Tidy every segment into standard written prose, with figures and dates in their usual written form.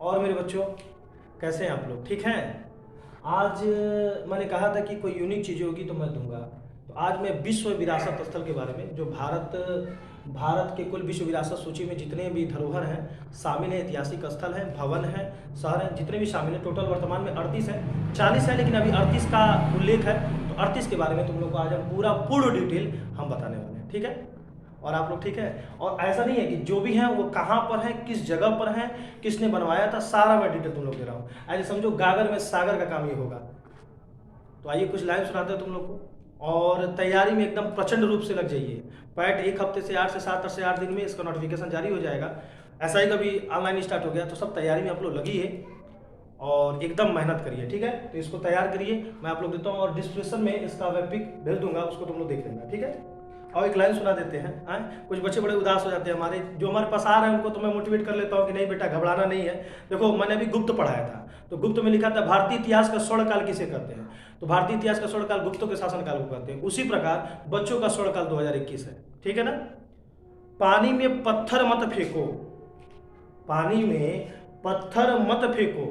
और मेरे बच्चों, कैसे हैं आप लोग? ठीक हैं? आज मैंने कहा था कि कोई यूनिक चीज़ होगी तो मैं दूंगा। तो आज मैं विश्व विरासत स्थल के बारे में, जो भारत के कुल विश्व विरासत सूची में जितने भी धरोहर हैं शामिल हैं, ऐतिहासिक स्थल हैं, भवन हैं, शहर हैं, जितने भी शामिल हैं, टोटल वर्तमान में 38 हैं। 40 है लेकिन अभी 38 का उल्लेख है। तो 38 के बारे में तुम लोग को आज हम पूर्ण डिटेल हम बताने वाले हैं। ठीक है? और आप लोग ठीक है? और ऐसा नहीं है कि जो भी हैं वो कहाँ पर हैं, किस जगह पर हैं, किसने बनवाया था, सारा मैं डिटेल तुम लोग दे रहा हूँ। ऐसे समझो गागर में सागर का काम ये होगा। तो आइए कुछ लाइन सुनाते हैं तुम लोग को, और तैयारी में एकदम प्रचंड रूप से लग जाइए। पैट एक हफ्ते से 8 से 7 से 8 दिन में इसका नोटिफिकेशन जारी हो जाएगा। ऐसा ही कभी ऑनलाइन स्टार्ट हो गया तो सब तैयारी में आप लोग लगिए और एकदम मेहनत करिए। ठीक है? तो इसको तैयार करिए, मैं आप लोग देता हूँ, और डिस्क्रिप्शन में इसका वेब पिक भेज दूंगा, उसको तुम लोग देख लेना। ठीक है? और एक लाइन सुना देते हैं। कुछ बच्चे बड़े उदास हो जाते हैं, जो हमारे पास आ रहे हैं उनको तो मैं मोटिवेट कर लेता हूँ कि नहीं बेटा घबराना नहीं है। देखो मैंने अभी गुप्त पढ़ाया था, तो गुप्त में लिखा था भारतीय इतिहास का स्वर्णकाल किसे कहते हैं। तो भारतीय इतिहास का स्वर्णकाल गुप्तों के शासनकाल को कहते हैं। उसी प्रकार बच्चों का स्वर्णकाल 2021 है। ठीक है ना? पानी में पत्थर मत फेंको, पानी में पत्थर मत फेंको,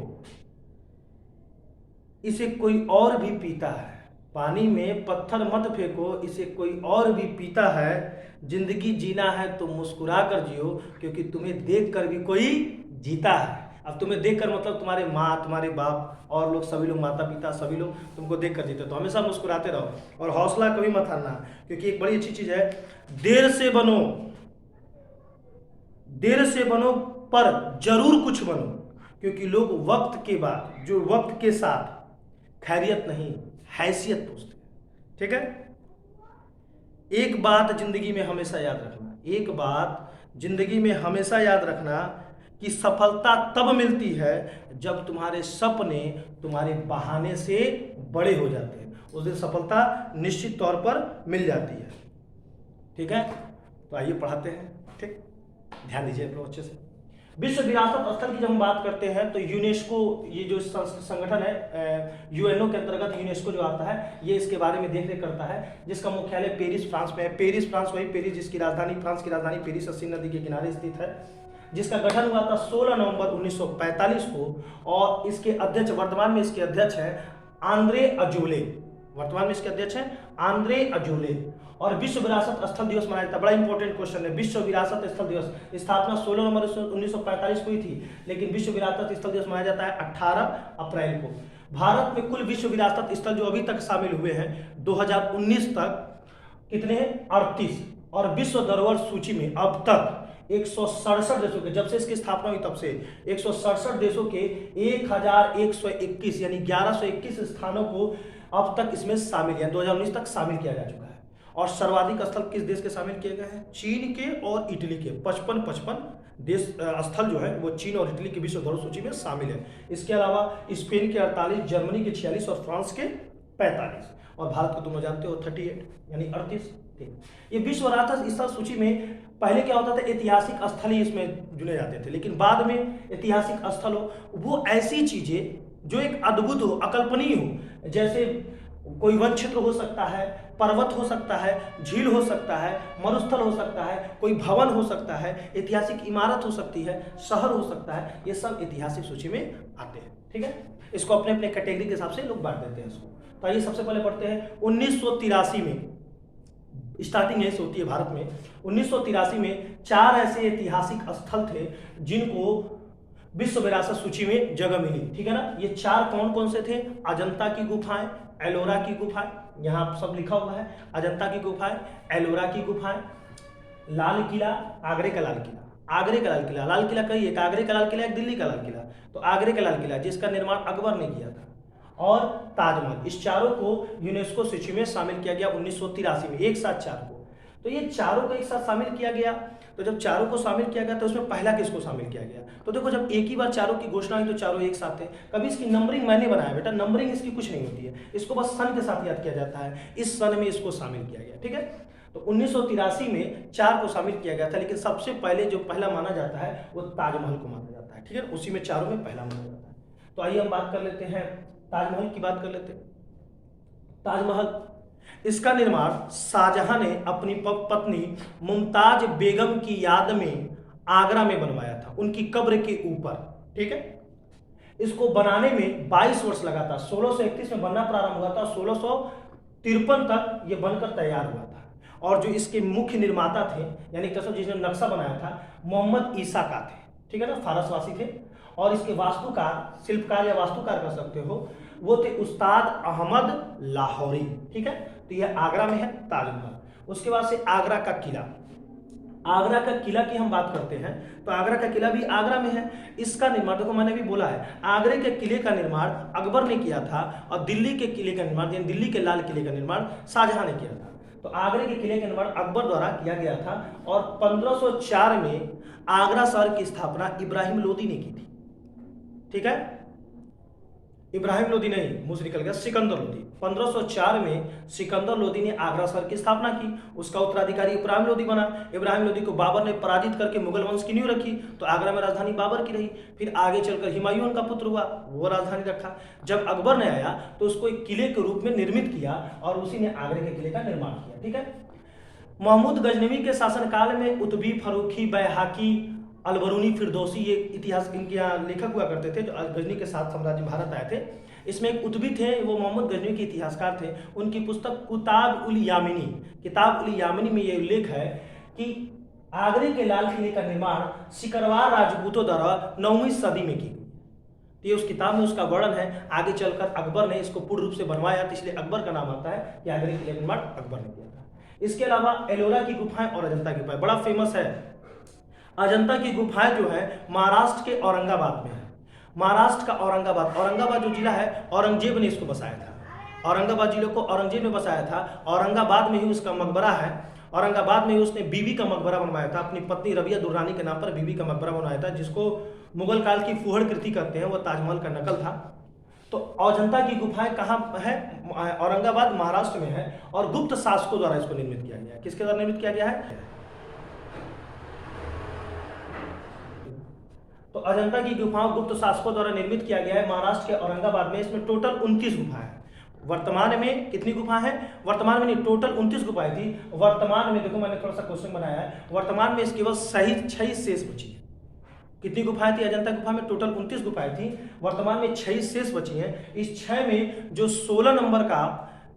इसे कोई और भी पीता है। पानी में पत्थर मत फेंको, इसे कोई और भी पीता है। जिंदगी जीना है तो मुस्कुरा कर जियो, क्योंकि तुम्हें देखकर भी कोई जीता है। अब तुम्हें देखकर मतलब तुम्हारे माँ, तुम्हारे बाप और लोग, सभी लोग, माता पिता सभी लोग तुमको देखकर जीते। तो हमेशा मुस्कुराते रहो और हौसला कभी मत हारना, क्योंकि एक बड़ी अच्छी चीज है, देर से बनो, देर से बनो पर जरूर कुछ बनो, क्योंकि लोग वक्त के बाद, जो वक्त के साथ खैरियत नहीं हैसियत पूछते हैं। ठीक है? एक बात जिंदगी में हमेशा याद रखना, एक बात जिंदगी में हमेशा याद रखना कि सफलता तब मिलती है जब तुम्हारे सपने तुम्हारे बहाने से बड़े हो जाते हैं। उस दिन सफलता निश्चित तौर पर मिल जाती है। ठीक है? तो आइए पढ़ाते हैं। ठीक, ध्यान दीजिए आप लोग अच्छे से। विश्व विरासत स्थल की जब हम बात करते हैं तो यूनेस्को, ये जो संगठन है यूएनओ के अंतर्गत यूनेस्को जो आता है, ये इसके बारे में देखरेख करता है, जिसका मुख्यालय पेरिस फ्रांस में है। पेरिस फ्रांस, वही पेरिस जिसकी राजधानी, फ्रांस की राजधानी पेरिस अस्सी नदी के किनारे स्थित है, जिसका गठन हुआ था 16 नवंबर 1945 को। और इसके अध्यक्ष, वर्तमान में इसके अध्यक्ष है आंद्रे अजोले, वर्तमान में इसके अध्यक्ष हैं आंद्रे अजोले। और विश्व विरासत स्थल दिवस मनाया जाता है, बड़ा इंपॉर्टेंट क्वेश्चन है। विश्व विरासत स्थल दिवस, स्थापना 16 नवंबर 1945 को हुई थी, लेकिन विश्व विरासत स्थल दिवस मनाया जाता है 18 अप्रैल को। भारत में कुल विश्व विरासत स्थल जो अभी तक शामिल हुए हैं 2019 तक कितने हैं? 38। और विश्व धरोहर सूची में अब तक 167 देशों के, जब से इसकी स्थापना हुई तब से 167 देशों के 1121 यानी 1121 स्थानों को अब तक इसमें शामिल है, 2019 तक शामिल किया जा चुका है। और सर्वाधिक स्थल किस देश के शामिल किए गए हैं? चीन के और इटली के। 55 देश स्थल जो है वो चीन और इटली की विश्व धरोहर सूची में शामिल है। इसके अलावा स्पेन के 48, जर्मनी के 46 और फ्रांस के 45, और भारत को तुम लोग जानते हो 38 यानी 38। ये विश्व विरासत स्थल सूची में पहले क्या होता था, ऐतिहासिक स्थल ही इसमें चुने जाते थे, लेकिन बाद में ऐतिहासिक स्थल हो वो ऐसी चीजें जो एक अद्भुत हो, अकल्पनीय हो, जैसे कोई वन क्षेत्र हो सकता है, पर्वत हो सकता है, झील हो सकता है, मरुस्थल हो सकता है, कोई भवन हो सकता है, ऐतिहासिक इमारत हो सकती है, शहर हो सकता है, ये सब ऐतिहासिक सूची में आते हैं। ठीक है? इसको अपने अपने कैटेगरी के हिसाब से लोग बांट देते हैं इसको। तो आइए सबसे पहले पढ़ते हैं 1983 में, स्टार्टिंग यहीं से होती है भारत में। 1983 में 4 ऐसे ऐतिहासिक स्थल थे जिनको विश्व विरासत सूची में जगह मिली। ठीक है ना? ये 4 कौन कौन से थे? अजंता की गुफाएं, एलोरा की गुफाएं, यहाँ सब लिखा हुआ है, अजंता की गुफाएं, एलोरा की गुफाएं, लाल किला, आगरे का लाल किला, आगरे का लाल किला, लाल किला कही, एक आगरे का लाल किला, एक दिल्ली का लाल किला, तो आगरे का लाल किला जिसका निर्माण अकबर ने किया था, और ताजमहल, इस चारों को यूनेस्को सूची में शामिल किया गया 1983 में, एक साथ 4 को। तो ये चारों को एक साथ शामिल किया गया। तो जब चारों को शामिल किया गया तो उसमें पहला किसको शामिल किया गया? तो देखो जब एक ही बार चारों की घोषणा हुई तो चारों एक साथ थे। कभी इसकी नंबरिंग मैंने बनाया बेटा, नंबरिंग इसकी कुछ नहीं होती है, इसको बस सन के साथ याद किया जाता है, इस सन में इसको शामिल किया गया। ठीक है? तो 1983 में 4 को शामिल किया गया था, लेकिन सबसे पहले जो पहला माना जाता है वो ताजमहल को माना जाता है। ठीक है? उसी में चारों में पहला माना जाता है। तो आइए हम बात कर लेते हैं, ताजमहल की बात कर लेते हैं। ताजमहल, इसका निर्माण शाहजहां ने अपनी पत्नी मुमताज बेगम की याद में आगरा में बनवाया था, उनकी कब्र के ऊपर। ठीक है? इसको बनाने में 22 वर्ष लगा था। 1631 में बनना प्रारंभ हुआ था, 1653 तक ये बनकर तैयार हुआ था। और जो इसके मुख्य निर्माता थे, यानी जिसने नक्शा बनाया था, मोहम्मद ईसा का थे, ठीक है ना, फारसवासी थे। और इसके वास्तुकार, शिल्पकार या वास्तुकार कह सकते हो, वो थे उस्ताद अहमद लाहौरी, ठीक है। तो यह आगरा में है ताजमहल। उसके बाद से आगरा का किला। आगरा का किला की हम बात करते हैं तो आगरा का किला भी आगरा में है। इसका निर्माण, देखो मैंने भी बोला है, आगरे के किले का निर्माण अकबर ने किया था और दिल्ली के किले का निर्माण, यानी दिल्ली के लाल किले का निर्माण शाहजहां ने किया था। तो आगरे के किले का निर्माण अकबर द्वारा किया गया था और 1504 में आगरा शहर की स्थापना इब्राहिम लोदी ने की थी, ठीक है। इब्राहिम लोदी नहीं, मुंह से निकल गया, सिकंदर लोदी। 1504 में सिकंदर लोदी ने आगरा शहर की स्थापना की। उसका उत्तराधिकारी इब्राहिम लोदी बना। इब्राहिम लोदी को बाबर ने पराजित करके मुगल वंश की नींव रखी, तो आगरा में राजधानी बाबर की रही। फिर आगे चलकर हुमायूं का पुत्र हुआ, वो राजधानी रखा। जब अकबर ने आया तो उसको एक किले के रूप में निर्मित किया और उसी ने आगरे के किले का निर्माण किया, ठीक है। महमूद गजनवी के शासनकाल में उतबी, फरूखी, बैहाकी, अलबरूनी, फिरदौसी, ये इतिहास इनके यहाँ लेखक हुआ करते थे, जो गजनी के साथ साम्राज्य भारत आए थे। इसमें एक उतबी थे, वो मोहम्मद गजनवी के इतिहासकार थे। उनकी पुस्तक किताब उल यामिनी, किताब उल यामिनी में ये उल्लेख है कि आगरे के लाल किले का निर्माण सिकरवार राजपूतों द्वारा 9वीं सदी में की गई। ये उस किताब में उसका वर्णन है। आगे चलकर अकबर ने इसको पूर्ण रूप से बनवाया, तो इसलिए अकबर का नाम आता है कि आगरे किले का निर्माण अकबर ने किया था। इसके अलावा एलोरा की गुफाएं और अजंता की गुफाएं बड़ा फेमस है। अजंता की गुफाएं जो है महाराष्ट्र के औरंगाबाद में है। महाराष्ट्र का औरंगाबाद, औरंगाबाद जो जिला है, औरंगजेब ने इसको बसाया था। औरंगाबाद जिले को औरंगजेब ने बसाया था। औरंगाबाद में ही उसका मकबरा है। औरंगाबाद में ही उसने बीबी का मकबरा बनवाया था, अपनी पत्नी रबिया दुर्रानी के नाम पर बीबी का मकबरा बनवाया था, जिसको मुगल काल की फूहड़ कृति कहते हैं, वह ताजमहल का नकल था। तो अजंता की गुफाएं कहाँ है? औरंगाबाद, महाराष्ट्र में है। और गुप्त शासकों द्वारा इसको निर्मित किया गया है। किसके द्वारा निर्मित किया गया है? तो अजंता की गुफाओं गुप्त शासकों द्वारा निर्मित किया गया है महाराष्ट्र के औरंगाबाद में। इसमें टोटल 29 गुफाएं हैं। वर्तमान में कितनी गुफा है? वर्तमान में नहीं, टोटल 29 गुफाएं थी। वर्तमान में देखो, मैंने थोड़ा सा क्वेश्चन बनाया है, वर्तमान में इसके केवल सही 6 शेष बची है। कितनी गुफाएं थी अजंता गुफा में? टोटल 29 गुफाएं थी। वर्तमान में 6 शेष बची हैं। इस 6 में जो 16 नंबर का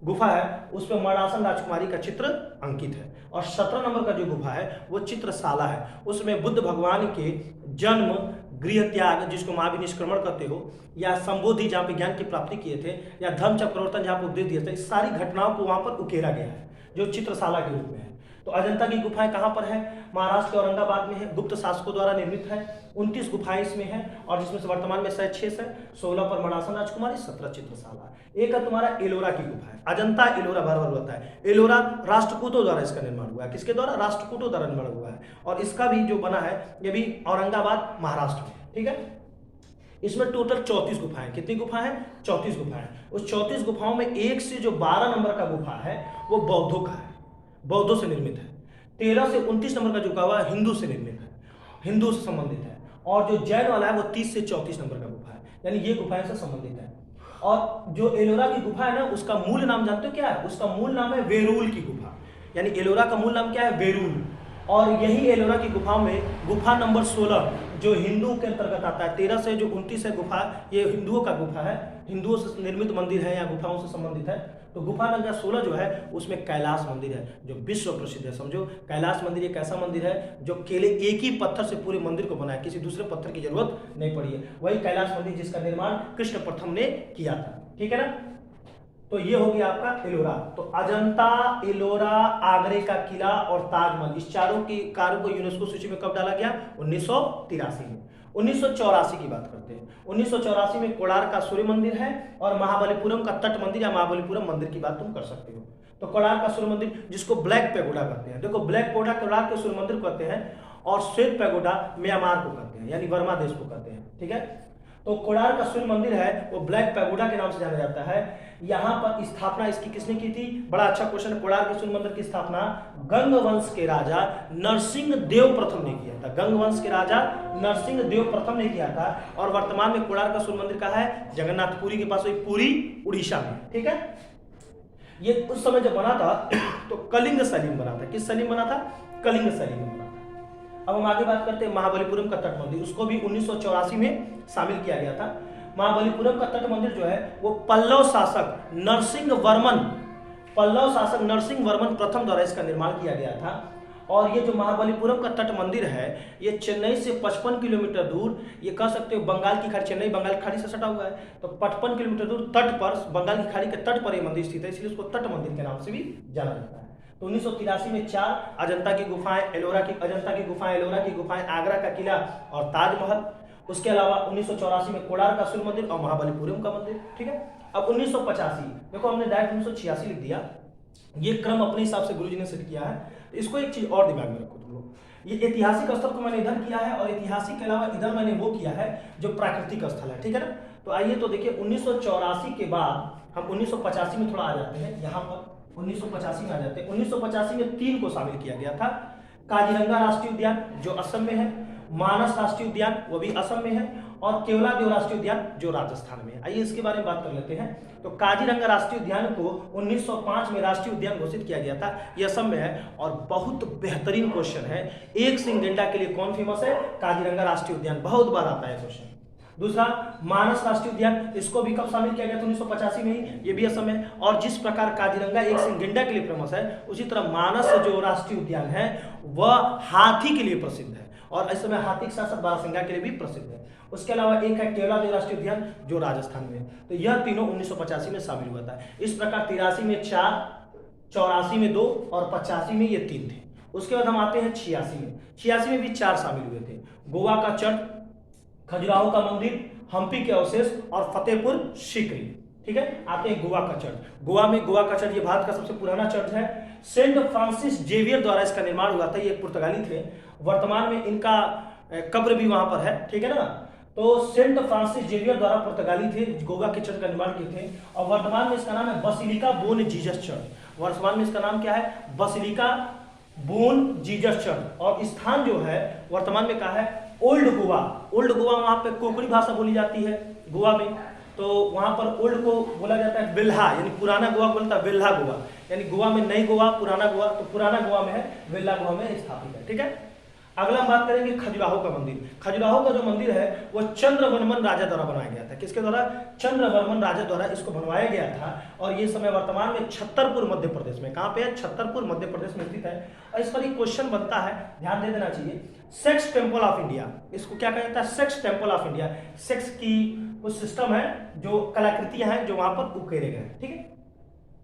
गुफा है उस पर मर्दासन राजकुमारी का चित्र अंकित है, और 17 नंबर का जो गुफा है वो चित्रशाला है। उसमें बुद्ध भगवान के जन्म, गृह त्याग, जिसको महाभिनिष्क्रमण कहते हो, या संबोधि जहाँ पे ज्ञान की प्राप्ति किए थे, या धर्म चक्रवर्तन जहाँ पे उपदेश दिए थे, इस सारी घटनाओं को वहाँ पर उकेरा गया है, जो चित्रशाला के रूप में है। तो अजंता की गुफाएं कहाँ पर है? महाराष्ट्र के औरंगाबाद में है। गुप्त शासकों द्वारा निर्मित है। 29 गुफाएं इसमें है, और जिसमें से वर्तमान में 6 है। 16 पर मर्दासन राजकुमारी, 17 चित्रशाला। एक है तुम्हारा एलोरा की गुफा है। अजंता एलोरा बार बार होता है। एलोरा राष्ट्रकूटों द्वारा इसका निर्माण हुआ है। किसके द्वारा? राष्ट्रकूटों द्वारा निर्माण हुआ है। और इसका भी जो बना है ये भी औरंगाबाद, महाराष्ट्र में, ठीक है। इसमें टोटल 34 गुफाएं। कितनी गुफा है? 34 गुफाएं। उस 34 गुफाओं में 1 से जो 12 नंबर का गुफा है वो बौद्धों का है, बौद्धों से निर्मित है। 13 से 29 नंबर का जो गुफा है हिंदू से निर्मित है, हिंदू से संबंधित है। और जो जैन वाला है वो 30 से 34 नंबर का गुफा है, यानी ये गुफाएं से संबंधित है। और जो एलोरा की गुफा है ना, उसका मूल नाम जानते हो क्या है? उसका मूल नाम है वेरूल की गुफा, यानी एलोरा का मूल नाम क्या है? वेरूल। और यही एलोरा की गुफाओं में गुफा नंबर 16 जो हिंदू के अंतर्गत आता है। 13 से जो 29 है गुफा, ये हिंदुओं का गुफा है, हिंदुओं से निर्मित मंदिर है या गुफाओं से संबंधित है। तो गुफा नंबर 16 जो है उसमें कैलाश मंदिर है, जो विश्व प्रसिद्ध है। समझो, कैलाश मंदिर एक ऐसा मंदिर है जो केवल एक ही पत्थर से पूरे मंदिर को बनाया, किसी दूसरे पत्थर की जरूरत नहीं पड़ी है। वही कैलाश मंदिर जिसका निर्माण कृष्ण प्रथम ने किया था, ठीक है ना। तो ये हो गया आपका एलोरा। तो अजंता, एलोरा, आगरे का किला और ताजमहल, इस चारों की कार्यों को यूनेस्को सूची में कब डाला गया? 1983 में। 1984 की बात करते हैं। 1984 में कोणार्क का सूर्य मंदिर है, और महाबलीपुरम का तट मंदिर या महाबलीपुरम मंदिर की बात तुम कर सकते हो। तो कोणार्क का सूर्य मंदिर, जिसको ब्लैक पैगोडा कहते हैं, देखो ब्लैक पैगोडा कोणार्क के सूर्य मंदिर कहते हैं, और श्वेत पैगोडा म्यांमार को कहते हैं, यानी वर्मा देश को कहते हैं, ठीक है। तो कोणार्क का सूर्य मंदिर है वो ब्लैक पैगोडा के नाम से जाना जाता है। यहाँ पर स्थापना इसकी किसने की थी? बड़ा अच्छा क्वेश्चन है। कोणार्क के सूर्य मंदिर की स्थापना गंग वंश के राजा नरसिंह देव प्रथम ने किया था। गंग वंश के राजा नरसिंह देव प्रथम ने किया था। और वर्तमान में कोणार्क का सूर्य मंदिर कहाँ है? जगन्नाथपुरी के पास, वही पुरी, उड़ीसा में, ठीक है। ये उस समय जब बना था तो कलिंग शैली में बना था। किस शैली में बना था? कलिंग शैली में बना था। अब हम आगे बात करते हैं महाबलीपुरम का तट मंदिर, उसको भी 1984 में शामिल किया गया था। महाबलीपुरम का तट मंदिर जो है वो पल्लव शासक नरसिंह वर्मन प्रथम द्वारा इसका निर्माण किया गया था। और ये जो महाबलीपुरम का तट मंदिर है ये चेन्नई से 55 किलोमीटर दूर, ये कह सकते हो बंगाल की खाड़ी, चेन्नई बंगाल की खाड़ी से सटा हुआ है, तो 55 किलोमीटर दूर तट पर, बंगाल की खाड़ी के तट पर ये मंदिर स्थित है, इसलिए उसको तट मंदिर के नाम से भी जाना जाता है। तो 1983 में 4 अजंता की गुफाएं, एलोरा की गुफाएं, आगरा का किला और ताजमहल। उसके अलावा 1984 में कोणार्क का सूर्य मंदिर और महाबलीपुरम का मंदिर। ठीक है, अब 1985 देखो, हमने डायरेक्ट 1986 लिख दिया, ये क्रम अपने हिसाब से गुरुजी ने सेट किया है। इसको एक चीज और दिमाग में रखो तुम लोग, ये ऐतिहासिक स्थल को मैंने इधर किया है और ऐतिहासिक के अलावा इधर मैंने वो किया है जो प्राकृतिक स्थल है। ठीक है ना, तो आइए तो देखिए 1984 के बाद हम 1985 में थोड़ा आ जाते हैं, यहाँ पर 1985 में आ जाते हैं। 1985 में 3 को शामिल किया गया था, काजीरंगा राष्ट्रीय उद्यान जो असम में है, मानस राष्ट्रीय उद्यान वो भी असम में है, और केवलादेव राष्ट्रीय उद्यान जो राजस्थान में है। आइए इसके बारे में बात कर लेते हैं। तो काजीरंगा राष्ट्रीय उद्यान को 1905 में राष्ट्रीय उद्यान घोषित किया गया था, ये असम में है। और बहुत बेहतरीन क्वेश्चन है, एक सिंह गैंडा के लिए कौन फेमस है? काजीरंगा राष्ट्रीय उद्यान, बहुत बार आता है क्वेश्चन। दूसरा मानस राष्ट्रीय उद्यान, इसको भी कब शामिल किया गया था? 1985 में ही, ये भी असम है। और जिस प्रकार काजीरंगा एक सिंह गैंडा के लिए फेमस है, उसी तरह मानस जो राष्ट्रीय उद्यान है वह हाथी के लिए प्रसिद्ध है, और इस समय हाथी के साथ साथ बारहसिंगा के लिए भी प्रसिद्ध है। उसके अलावा एक है केवलादेव राष्ट्रीय उद्यान जो राजस्थान में है। तो यह तीनों 1985 में शामिल हुआ था। इस प्रकार 83 में 4, 84 में 2 और 85 में ये 3 थे। उसके बाद हम आते हैं 86 में। 86 में भी 4 शामिल हुए थे, गोवा का चर्च, खजुराहो का मंदिर, हम्पी के अवशेष और फतेहपुर सीकरी। ठीक है, आते हैं गोवा का चर्च। गोवा का चर्च ये भारत का सबसे पुराना चर्च है। सेंट फ्रांसिस जेवियर द्वारा इसका निर्माण हुआ था, ये एक पुर्तगाली थे। वर्तमान में इनका कब्र भी वहां पर है। ठीक है ना, तो सेंट फ्रांसिस जेवियर द्वारा पुर्तगाली थे, गोवा के चर्च का निर्माण किए थे। और वर्तमान में इसका नाम है बसिलिका बोन जीसस चर्च। वर्तमान में इसका नाम क्या है? Basilica bone Jesus church. और स्थान जो है वर्तमान में कहा है? ओल्ड गोवा। ओल्ड गोवा, वहां पे कोंकणी भाषा बोली जाती है गोवा में, तो वहां पर ओल्ड को बोला जाता है वेल्हा, यानी पुराना गोवा बोलता है वेल्हा गोवा, यानी गोवा में नई गोवा, पुराना गोवा, तो पुराना गोवा में है, वेल्हा गोवा में स्थापित है। ठीक है, अगला हम बात करेंगे खजुराहो का मंदिर। खजुराहो का जो मंदिर है वो चंद्रवर्मन राजा द्वारा बनाया गया था। किसके द्वारा? चंद्रवर्मन राजा द्वारा इसको बनवाया गया था। और ये समय वर्तमान में छतरपुर मध्य प्रदेश में, कहां पे है? छतरपुर मध्य प्रदेश में स्थित है। और इस पर एक क्वेश्चन बनता है, ध्यान दे देना चाहिए। सेक्स टेम्पल ऑफ इंडिया, इसको क्या कहा जाता है? Sex temple of India. Sex की कुछ सिस्टम है, जो कलाकृतियां हैं जो वहां पर उकेरे गए। ठीक है,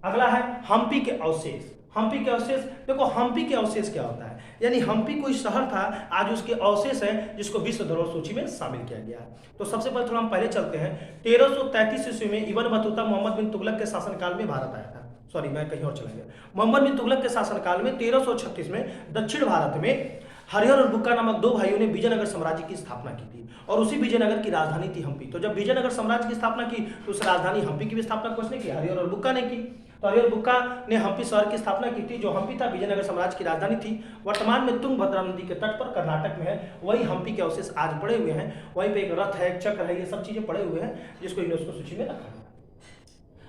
अगला है हम्पी के अवशेष। हम्पी के अवशेष, देखो हम्पी के अवशेष क्या होता है? यानी हम्पी कोई शहर था, आज उसके अवशेष हैं जिसको विश्व धरोहर सूची में शामिल किया गया है। तो सबसे पहले थोड़ा हम पहले चलते हैं। 1333 ईस्वी में इब्न बतूता मोहम्मद बिन तुगलक के शासनकाल में भारत आया था। सॉरी, मैं कहीं और चला गया। मोहम्मद बिन तुगलक के शासनकाल में 1336 में दक्षिण भारत में हरिहर और बुक्का नामक 2 भाइयों ने विजयनगर साम्राज्य की स्थापना की थी, और उसी विजयनगर की राजधानी थी हम्पी। तो जब विजयनगर साम्राज्य की स्थापना की तो उस राजधानी हम्पी की भी स्थापना किसने की? हरिहर और बुक्का ने की। तो हरिहर बुक्का ने हम्पी शहर की स्थापना की थी, जो हम्पी था विजयनगर साम्राज्य की राजधानी थी। वर्तमान में तुंगभद्रा नदी के तट पर कर्नाटक में है, वही हम्पी के अवशेष आज पड़े हुए हैं। वहीं पे एक रथ है, एक चक्र है, ये सब चीजें पड़े हुए हैं, जिसको यूनेस्को सूची में रखा है।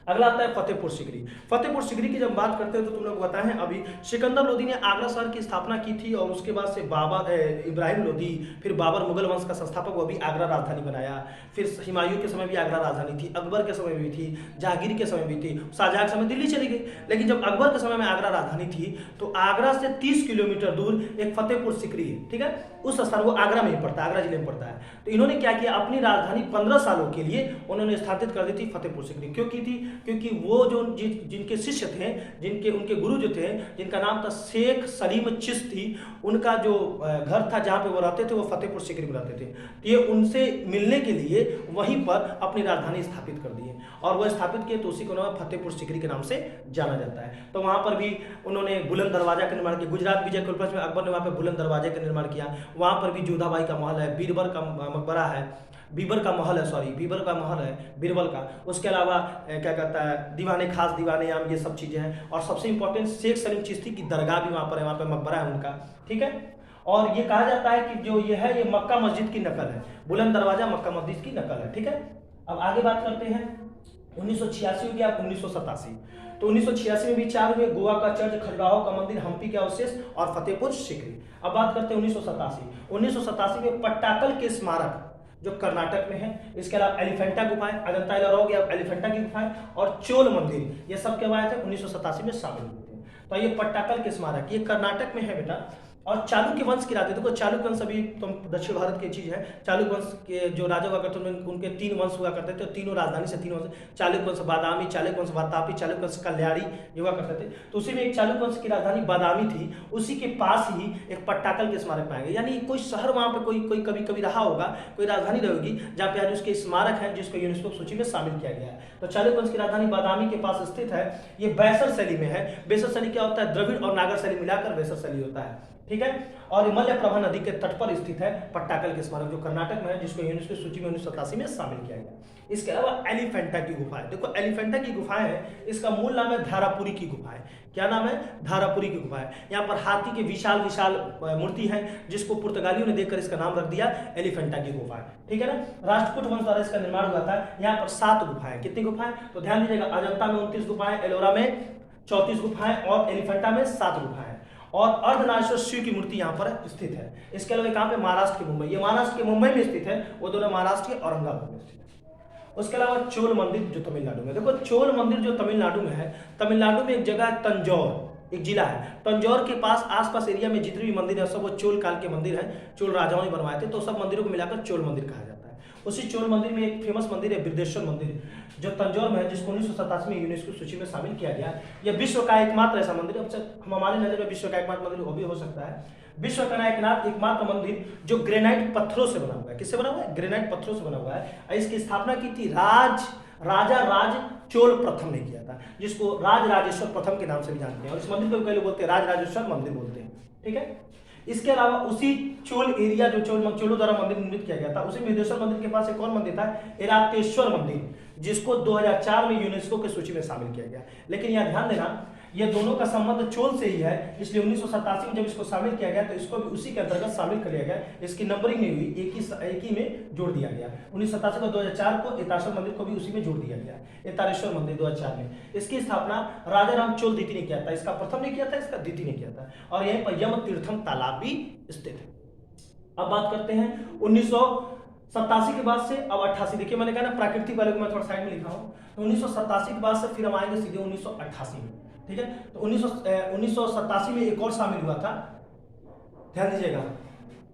अगला आता है फतेहपुर सीकरी। फतेहपुर सीकरी की जब बात करते हैं तो तुम लोग बताएं, अभी सिकंदर लोदी ने आगरा शहर की स्थापना की थी, और उसके बाद से बाबर इब्राहिम लोदी, फिर बाबर मुगल वंश का संस्थापक, वो भी आगरा राजधानी बनाया। फिर हुमायूं के समय भी आगरा राजधानी थी, अकबर के समय भी थी, जहांगीर के समय भी थी, शाहजहां के समय दिल्ली चली गई। लेकिन जब अकबर के समय में आगरा राजधानी थी तो आगरा से 30 किलोमीटर दूर एक फतेहपुर सीकरी है। ठीक है, उस स्थान वो आगरा में ही पड़ता है, आगरा जिले में पड़ता है। तो इन्होंने क्या किया? अपनी राजधानी 15 सालों के लिए उन्होंने स्थापित कर दी थी फतेहपुर सीकरी। क्यों की थी? क्योंकि वो जो जिनके शिष्य थे, उनके गुरु जो थे, जिनका नाम था शेख सलीम चिश्ती, उनका जो घर था जहाँ पे वो रहते थे वो फतेहपुर सीकरी में रहते थे। तो ये उनसे मिलने के लिए वहीं पर अपनी राजधानी स्थापित कर दी है, और वह स्थापित किए तो उसी को नाम फतेहपुर सीकरी के नाम से जाना जाता है। तो वहाँ पर भी उन्होंने बुलंद दरवाजा का निर्माण किया। गुजरात विजय के उपलक्ष्य में अकबर ने वहाँ पर बुलंद दरवाजे का निर्माण किया। वहाँ पर भी जोधाबाई का महल है, बीरबल का मकबरा है, बीबर का महल है बीरबल का। उसके अलावा क्या कहता है, दीवाने खास, दीवाने आम, ये सब चीजें हैं। और सबसे इंपॉर्टेंट शेख सलीम चिश्ती की दरगाह भी वहाँ पर है, वहाँ पर मकबरा है उनका। ठीक है, और ये कहा जाता है कि जो ये है ये मक्का मस्जिद की नकल है, बुलंद दरवाजा मक्का मस्जिद की नकल है। ठीक है, अब आगे बात करते हैं 1986 हो गया, 1987। तो 1986 में भी 4 हुए, गोवा का चर्च, खजुराहो का मंदिर, हम्पी के अवशेष और फतेहपुर सीकरी। अब बात करते हैं 1987 में पट्टाकल के स्मारक जो कर्नाटक में है। इसके अलावा एलिफेंटा गुफाएं, अजंता एलोरा हो गया, एलिफेंटा की गुफाएं, और चोल मंदिर, ये सब कब आए थे? 1987 में शामिल हुए थे। तो ये पट्टाकल के स्मारक, ये कर्नाटक में है बेटा। और चालुक्य वंश की राजधानी, देखो चालुक्य वंश अभी तुम दक्षिण भारत की चीज है। चालुक्य वंश के जो राजा हुआ करते थे उनके 3 वंश हुआ करते थे, तीनों राजधानी से 3 वंश, चालुक्य वंश बादामी, चालुक्य वंश वातापी, चालुक्य वंश कल्याणी, ये हुआ करते थे। तो उसी में एक चालुक्य वंश की राजधानी बादामी थी, उसी के पास ही एक पट्टाकल के स्मारक पाएंगे। यानी कोई शहर वहां पे कोई कभी कभी रहा होगा, कोई राजधानी रहेगी जहाँ पे आज उसके स्मारक है, जिसको यूनेस्को सूची में शामिल किया गया है। तो चालुक्य वंश की राजधानी बादामी के पास स्थित है। ये बैसर शैली में है। बैसर शैली क्या होता है? द्रविड़ और नागर शैली मिलाकर बैसर शैली होता है, ठीक है। और मलयप्रभा नदी के तट पर स्थित है पट्टाकल के स्मारक, जो कर्नाटक में है, जिसको यूनेस्को सूची में 1987 में शामिल किया गया। इसके अलावा एलिफेंटा की गुफाएं, देखो एलिफेंटा की गुफाएं है, इसका मूल नाम है धारापुरी की गुफाएं। क्या नाम है? धारापुरी की गुफाएं। यहाँ पर हाथी की विशाल विशाल मूर्ति है, जिसको पुर्तगालियों ने देखकर इसका नाम रख दिया एलिफेंटा की गुफाएं, ठीक है ना। राष्ट्रकूट वंश द्वारा इसका निर्माण हुआ था। यहाँ पर 7 गुफाएं, कितनी गुफाएं? तो ध्यान दीजिएगा, अजंता में 29 गुफाएं, एलोरा में 34 गुफाएं और एलिफेंटा में 7 गुफाएं, और अर्धनारीश्वर शिव की मूर्ति यहाँ पर स्थित है। इसके अलावा कहाँ पे? महाराष्ट्र के मुंबई, ये महाराष्ट्र के मुंबई में स्थित है, वो दोनों महाराष्ट्र के औरंगाबाद में स्थित है। उसके अलावा चोल मंदिर जो तमिलनाडु में, देखो चोल मंदिर जो तमिलनाडु में है, तमिलनाडु में एक जगह है तंजौर, एक जिला है तंजौर के पास, आसपास एरिया में जितने भी मंदिर है सब वो चोल काल के मंदिर है, चोल राजाओं ने बनवाए थे, तो सब मंदिरों को मिलाकर चोल मंदिर कहा जाता है। उसी चोल मंदिर में एक फेमस मंदिर है बृहदेश्वर मंदिर, जो तंजौर में है, जिसको 1987 में यूनेस्को सूची में शामिल किया गया। यह विश्व का एकमात्र ऐसा मंदिर, अब हमारी नजर में विश्व का एकमात्र मंदिर वो भी हो सकता है। विश्व का एकमात्र मंदिर जो ग्रेनाइट पत्थरों से बना हुआ है। किससे बना हुआ है? ग्रेनाइट पत्थरों से बना हुआ है। इसकी स्थापना की थी राजा राज चोल प्रथम ने किया था, जिसको राज राजेश्वर प्रथम के नाम से भी जानते हैं, और इस मंदिर को कई लोग बोलते हैं राज राजेश्वर मंदिर बोलते हैं, ठीक है। इसके अलावा उसी चोल एरिया जो चोलों द्वारा मंदिर निर्मित किया गया था, उसी बृहदेश्वर मंदिर के पास एक और मंदिर था, एरातेश्वर मंदिर, जिसको 2004 में यूनेस्को की सूची में शामिल किया गया। लेकिन यहाँ ध्यान देना, ये दोनों का संबंध चोल से ही है, इसलिए 1987 में जब इसको शामिल किया गया तो इसको भी उसी के अंतर्गत शामिल कर लिया गया। इसकी नंबरिंग नहीं हुई, एक ही में जोड़ दिया गया। 1987 को 2004 को एतारेश्वर मंदिर को भी उसी में जोड़ दिया गया, एतारेश्वर मंदिर 2004 में। इसकी स्थापना राजा राम चोल द्वितीय ने किया था, इसका प्रथम ने किया था, इसका द्वितीय ने किया था, और यहीं पर यम तीर्थम तालाब भी स्थित है। अब बात करते हैं 1987 के बाद से अब 88, देखिए मैंने कहा ना प्राकृतिक वाले को मैं थोड़ा साइड में लिखा हूं, तो 1987 के बाद से फिर हम आएंगे सीधे 1988 में, ठीक है। तो 1987 में एक और शामिल हुआ था, ध्यान दीजिएगा,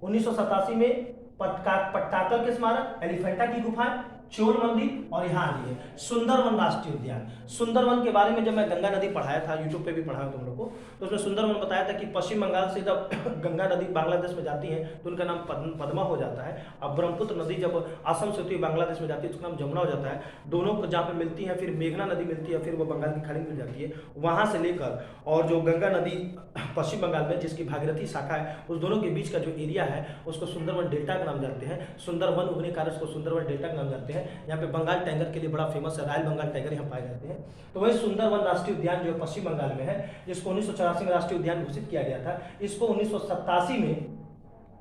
1987 में पट्टाकल के स्मारक, एलिफेंटा की गुफाएं, चोल मंदिर, और यहाँ आ गई है सुंदरवन राष्ट्रीय उद्यान। सुंदरवन के बारे में जब मैं गंगा नदी पढ़ाया था, यूट्यूब पे भी पढ़ाया तुम लोग को, तो उसमें सुंदरवन बताया था कि पश्चिम बंगाल से जब गंगा नदी बांग्लादेश में जाती है तो उनका नाम पद्मा हो जाता है, और ब्रह्मपुत्र नदी जब असम से होती है बांग्लादेश में जाती है तो उसका नाम जमुना हो जाता है। दोनों को जहाँ पे मिलती है, फिर मेघना नदी मिलती है, फिर वो बंगाल की खाड़ी मिल जाती है, वहां से लेकर और जो गंगा नदी पश्चिम बंगाल में जिसकी भागीरथी शाखा है, उस दोनों के बीच का जो एरिया है उसको सुंदरवन डेल्टा का नाम जानते हैं। सुंदरवन उगने कारण उसको सुंदरवन डेल्टा का नाम जानते हैं। यहाँ पे बंगाल टाइगर के लिए बड़ा फेमस है, रॉयल बंगाल टाइगर यहाँ पाए जाते हैं। तो वही सुंदरवन राष्ट्रीय उद्यान जो पश्चिम बंगाल में है, जिसको 1984 में राष्ट्रीय उद्यान घोषित किया गया था, इसको 1987 में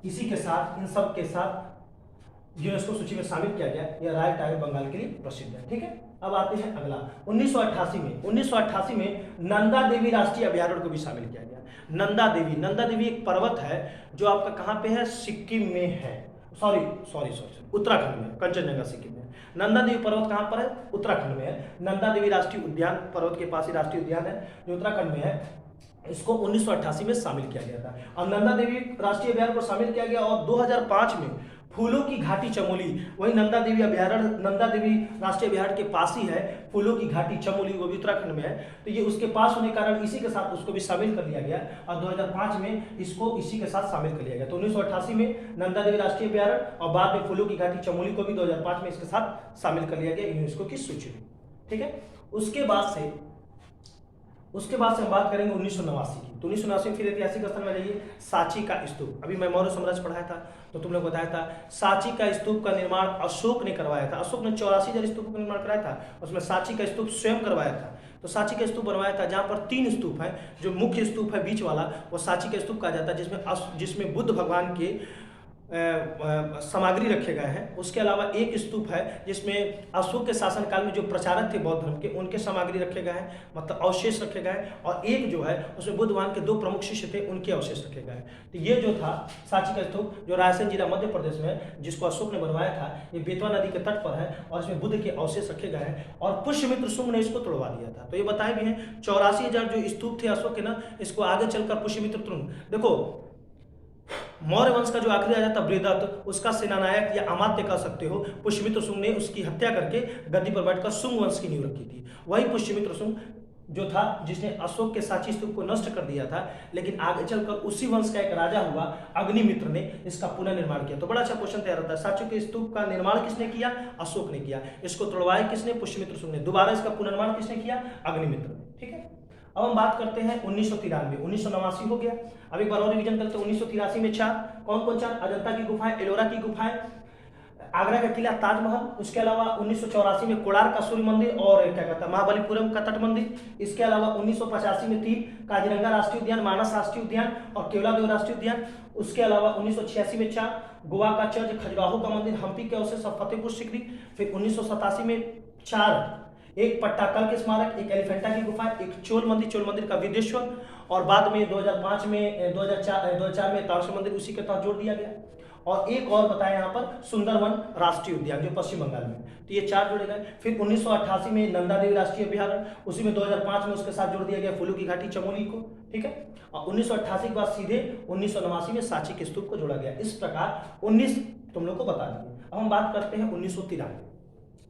इसी के साथ, इन सब के साथ यूनेस्को सूची में शामिल किया गया। यह रॉयल टाइगर बंगाल के लिए प्रसिद्ध है, ठीक है। अब आते हैं अगला 1988 में नंदा देवी राष्ट्रीय अभ्यारण्य को भी शामिल किया गया। नंदा देवी एक पर्वत है जो आपका कहाँ पे है? सिक्किम में है, सॉरी उत्तराखंड में, कंचनजंगा सिक्किम में। नंदा देवी पर्वत कहाँ पर है? उत्तराखंड में है। नंदा देवी राष्ट्रीय उद्यान पर्वत के पास ही राष्ट्रीय उद्यान है जो उत्तराखंड में है। इसको 1988 में शामिल किया गया था, और नंदा देवी राष्ट्रीय अभ्यारण्य को शामिल किया गया। और 2005 में फूलों की घाटी चमोली, वही नंदा देवी अभ्यारण्य, नंदा देवी राष्ट्रीय अभ्यारण्य के पास ही है फूलों की घाटी चमोली, वो भी उत्तराखंड में है। तो ये उसके पास होने के कारण इसी के साथ उसको भी शामिल कर लिया गया, और 2005 में इसको इसी के साथ शामिल कर लिया गया। तो 1988 में नंदा देवी राष्ट्रीय अभ्यारण्य और बाद में फूलों की घाटी चमोली को भी 2005 में इसके साथ शामिल कर लिया गया यूनेस्को की सूची में, ठीक है। उसके बाद से हम बात करेंगे 1989 की। तो 1989 में फिर ऐतिहासिक स्थल में जाइए, सांची का स्तूप। अभी मैं मौर्य साम्राज्य पढ़ाया था तो तुम लोग बताया था, सांची का स्तूप का निर्माण अशोक ने करवाया था। अशोक ने 84,000 स्तूपों का निर्माण कराया था, उसमें सांची का स्तूप स्वयं करवाया था। तो सांची का स्तूप बनवाया था, जहाँ पर 3 स्तूप है। जो मुख्य स्तूप है बीच वाला, वो सांची का स्तूप कहा जाता है, जिसमें बुद्ध भगवान के सामग्री रखे गए हैं। उसके अलावा एक स्तूप है जिसमें अशोक के शासनकाल में जो प्रचारक थे बौद्ध धर्म के, उनके सामग्री रखे गए हैं, मतलब अवशेष रखे गए हैं। और एक जो है उसमें बुद्ध भगवान के 2 प्रमुख शिष्य थे, उनके अवशेष रखे गए हैं। तो ये जो था सांची का स्तूप, जो रायसेन जिला मध्य प्रदेश में है, जिसको अशोक ने बनवाया था, ये बेतवा नदी के तट पर है और इसमें बुद्ध के अवशेष रखे गए हैं। और पुष्यमित्र शुंग ने इसको तोड़वा दिया था। तो ये बताए भी हैं 84,000 जो स्तूप थे अशोक के ना, इसको आगे चलकर पुष्यमित्र शुंग, देखो मौर्य वंश का जो आखिरी राजा था बृहदत्त, उसका सेनानायक या अमात्य कह सकते हो, पुष्यमित्र शुंग ने उसकी हत्या करके गद्दी पर बैठकर शुंग वंश की नींव रखी थी। वही पुष्यमित्र शुंग जो था जिसने अशोक के सांची स्तूप को नष्ट कर दिया था, लेकिन आगे चलकर उसी वंश का एक राजा हुआ अग्निमित्र ने इसका पुनर्निर्माण किया। तो बड़ा अच्छा क्वेश्चन तैयार होता है, सांची के स्तूप का निर्माण किसने किया? अशोक ने किया। इसको तोड़वाया किसने? पुष्यमित्र शुंग ने। दोबारा इसका पुनर्निर्माण किसने किया? अग्निमित्र ने। ठीक है, अब हम बात करते हैं 1993, 1989 हो गया। अब एक बार और रिवीजन करते हैं। 1983 में 4, कौन कौन 4? अजंता की गुफाएं, एलोरा की गुफाएं, आगरा का किला ताजमहल। उसके अलावा 1984 में कोणार्क का सूर्य मंदिर और क्या कहता है महाबलीपुरम का तट मंदिर। इसके अलावा 1985 में 3, काजीरंगा राष्ट्रीय उद्यान, मानस राष्ट्रीय उद्यान और केवलादेव राष्ट्रीय उद्यान। उसके अलावा 1986 में 4, गोवा का चर्च, खजुराहो का मंदिर, हम्पी के अवशेष, फतेहपुर सीकरी। फिर 1987 में 4, एक पट्टाकल के स्मारक, एक एलिफेंटा की गुफा, एक चोल मंदिर का विदेश्वर, और बाद में 2004 में तारसी मंदिर उसी के तहत जोड़ दिया गया। और एक और बताया यहाँ पर सुंदरवन राष्ट्रीय उद्यान जो पश्चिम बंगाल में। तो ये 4 जोड़े गए। फिर 1988 में नंदा देवी राष्ट्रीय अभ्यारण्य, उसी में 2005 में उसके साथ जोड़ दिया गया फूलों की घाटी चमोली को। ठीक है, और 1988 के बाद सीधे 1989 में सांची के स्तूप को जोड़ा गया। इस प्रकार 19 तुम लोग को बता दिए। अब हम बात करते हैं 1993,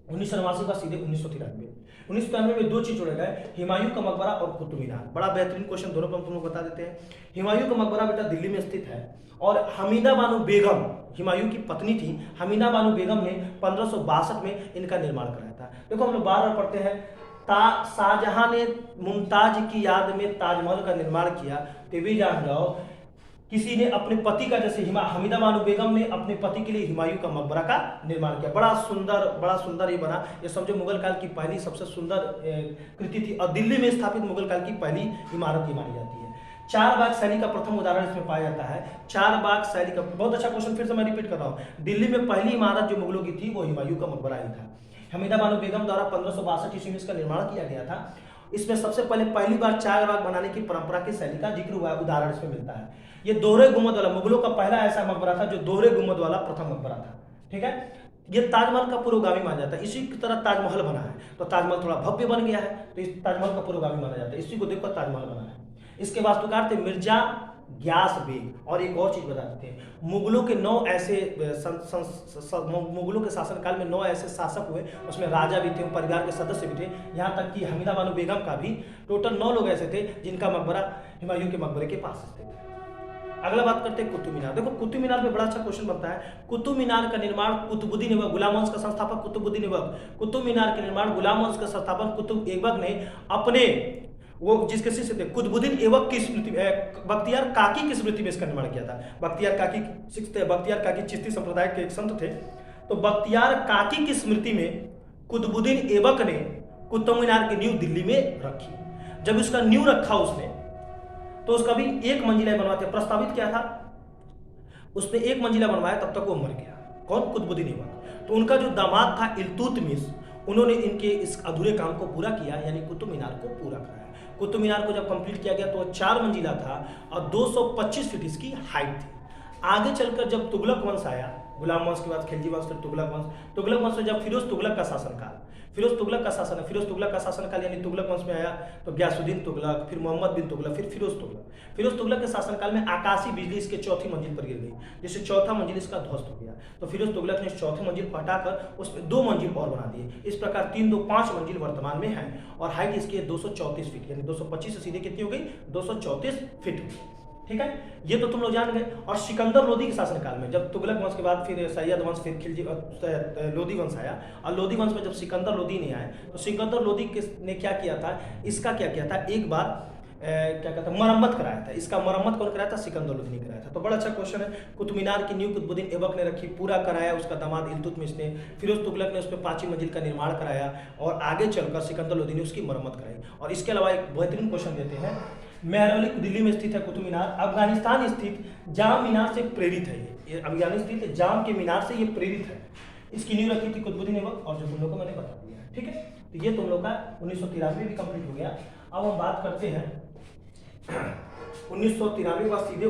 1989 का सीधे 1993। 1993 में 2 चीज जोड़े गए, हुमायूं का मकबरा और कुतुब मीनार। बड़ा बेहतरीन क्वेश्चन, दोनों पर तुम लोग बता देते हैं। हुमायूं का मकबरा बेटा दिल्ली में स्थित है और हमीदा बानो बेगम, हुमायूं की पत्नी थी, हमीदा बानो बेगम ने 1562 में इनका निर्माण कराया था। देखो हम लोग बार बार पढ़ते हैं, शाहजहां ने मुमताज की याद में ताजमहल का निर्माण किया। तो भी जान जाओ किसी ने अपने पति का, जैसे हमीदा बानो बेगम ने अपने पति के लिए हुमायूं का मकबरा का निर्माण किया। बड़ा सुंदर ये बना। ये समझो मुगल काल की पहली सबसे सुंदर कृति थी और दिल्ली में स्थापित मुगल काल की पहली इमारत ये मानी जाती है। 4 बाग शैली का प्रथम उदाहरण इसमें पाया जाता है। 4 बाग शैली का बहुत अच्छा क्वेश्चन, फिर से मैं रिपीट कर रहा हूँ। दिल्ली में पहली इमारत जो मुगलों की थी वो हुमायूं का मकबरा ही था। हमीदा बानो बेगम द्वारा 1562 ईस्वी में इसका निर्माण किया गया था। इसमें सबसे पहली बार 4 बाग बनाने की परंपरा की शैली का जिक्र हुआ, उदाहरण इसमें मिलता है। ये दोहरे गुंबद वाला मुगलों का पहला ऐसा मकबरा था जो दोहरे गुंबद वाला प्रथम मकबरा था। ठीक है, ये ताजमहल का पुरोगामी माना जाता है। इसी की तरह ताजमहल बना है, तो ताजमहल थोड़ा भव्य बन गया है, तो इस ताजमहल का पुरोगामी माना जाता है। इसी को देखकर ताजमहल बना है। इसके वास्तुकार थे मिर्जा ग्यास बेग। और एक और चीज बता देते हैं, मुगलों के 9 ऐसे मुगलों के शासनकाल में 9 ऐसे शासक हुए, उसमें राजा भी थे, परिवार के सदस्य भी थे, यहाँ तक कि हमीदा बानो बेगम का भी। टोटल 9 लोग ऐसे थे जिनका मकबरा हुमायूं के मकबरे के पास स्थित है। अगला बात करते हैं कुतुब मीनार। देखो कुतुब मीनार में बड़ा अच्छा क्वेश्चन बनता है। कुतुब मीनार का निर्माण कुतुबुद्दीन ऐबक, गुलाम वंश का संस्थापक कुतुबुद्दीन ऐबक। कुतुब मीनार के निर्माण गुलाम वंश का संस्थापक कुतुब ऐबक ने अपने वो जिसके शिष्य थे कुतुबुद्दीन ऐबक की स्मृति में, बख्तियार काकी की स्मृति में इसका निर्माण किया था। बख्तियार काकी चिश्ती संप्रदाय के एक संत थे। तो बख्तियार काकी की स्मृति में कुतुबुद्दीन ऐबक ने कुतुब मीनार की नींव दिल्ली में रखी। जब उसका नींव रखा उसने, तो उसका भी 1 मंजिला बनवाते, प्रस्तावित क्या था, उसने 1 मंजिला बनवाया, तब तक वो मर गया। कौन? कुतुबुद्दीन ऐबक। तो उनका जो दामाद था इल्तुतमिश, उन्होंने इनके इस अधूरे काम को पूरा किया, यानी कुतुब मीनार को पूरा कराया। कुतुब मीनार को जब कंप्लीट किया गया तो 4 मंजिला था और 225 फीट इसकी हाइट थी। आगे चलकर जब तुगलक वंश आया, गुलाम वंश के बाद खिलजी वंश, फिर तुगलक वंश में जब फिरोज तुगलक का शासनकाल, फिरोज तुगलक का शासनकाल यानी तुगलक वंश में आया, तो गयासुद्दीन तुगलक, फिर मोहम्मद बिन तुगलक, फिर फिरोज तुगलक के शासनकाल में आकाशीय बिजली इसके 4थी मंजिल पर गिर गई, जिससे 4था मंजिल इसका ध्वस्त हो गया। तो फिरोज तुगलक ने इस 4थी मंजिल को हटाकर उसमें 2 मंजिल और बना दिए। इस प्रकार 3, 2, 5 मंजिल वर्तमान में है और हाइट इसकी 234 फीट, यानी 225 से सीधे कितनी हो गई? 234 फीट। ठीक है, ये तो तुम लोग जान गए। और सिकंदर लोदी के शासनकाल में, जब तुगलक वंश के बाद फिर सैयद वंश, फिर खिलजी लोदी वंश आया, और लोदी वंश में जब सिकंदर लोदी नहीं आए, तो सिकंदर लोदी ने क्या किया था, इसका क्या किया था, एक बार क्या कहता है मरम्मत कराया था। इसका मरम्मत कौन कराया था? सिकंदर लोदी ने कराया था। तो बड़ा अच्छा क्वेश्चन है। कुतुब मीनार की नींव कुतुबुद्दीन ऐबक ने रखी, पूरा कराया उसका दामाद इल्तुतमिश ने। फिरोज तुगलक ने उस पर 5वीं मंजिल का निर्माण कराया और आगे चलकर सिकंदर लोदी ने उसकी मरम्मत कराई। और इसके अलावा एक बेहतरीन क्वेश्चन देते हैं, मेहरौली दिल्ली में स्थित है कुतुब मीनार, अफगानिस्तान स्थित जाम मीनार से प्रेरित है। ये अभिज्ञान स्थित जाम के मीनार से ये प्रेरित है। इसकी नींव रखी थी कुतुबुद्दीन ऐबक, और जो तुम लोग को मैंने बता दिया है, ठीक है। तो ये तुम लोग का 1993 भी कंप्लीट हो गया। अब हम बात करते हैं 1993 के बाद सीधे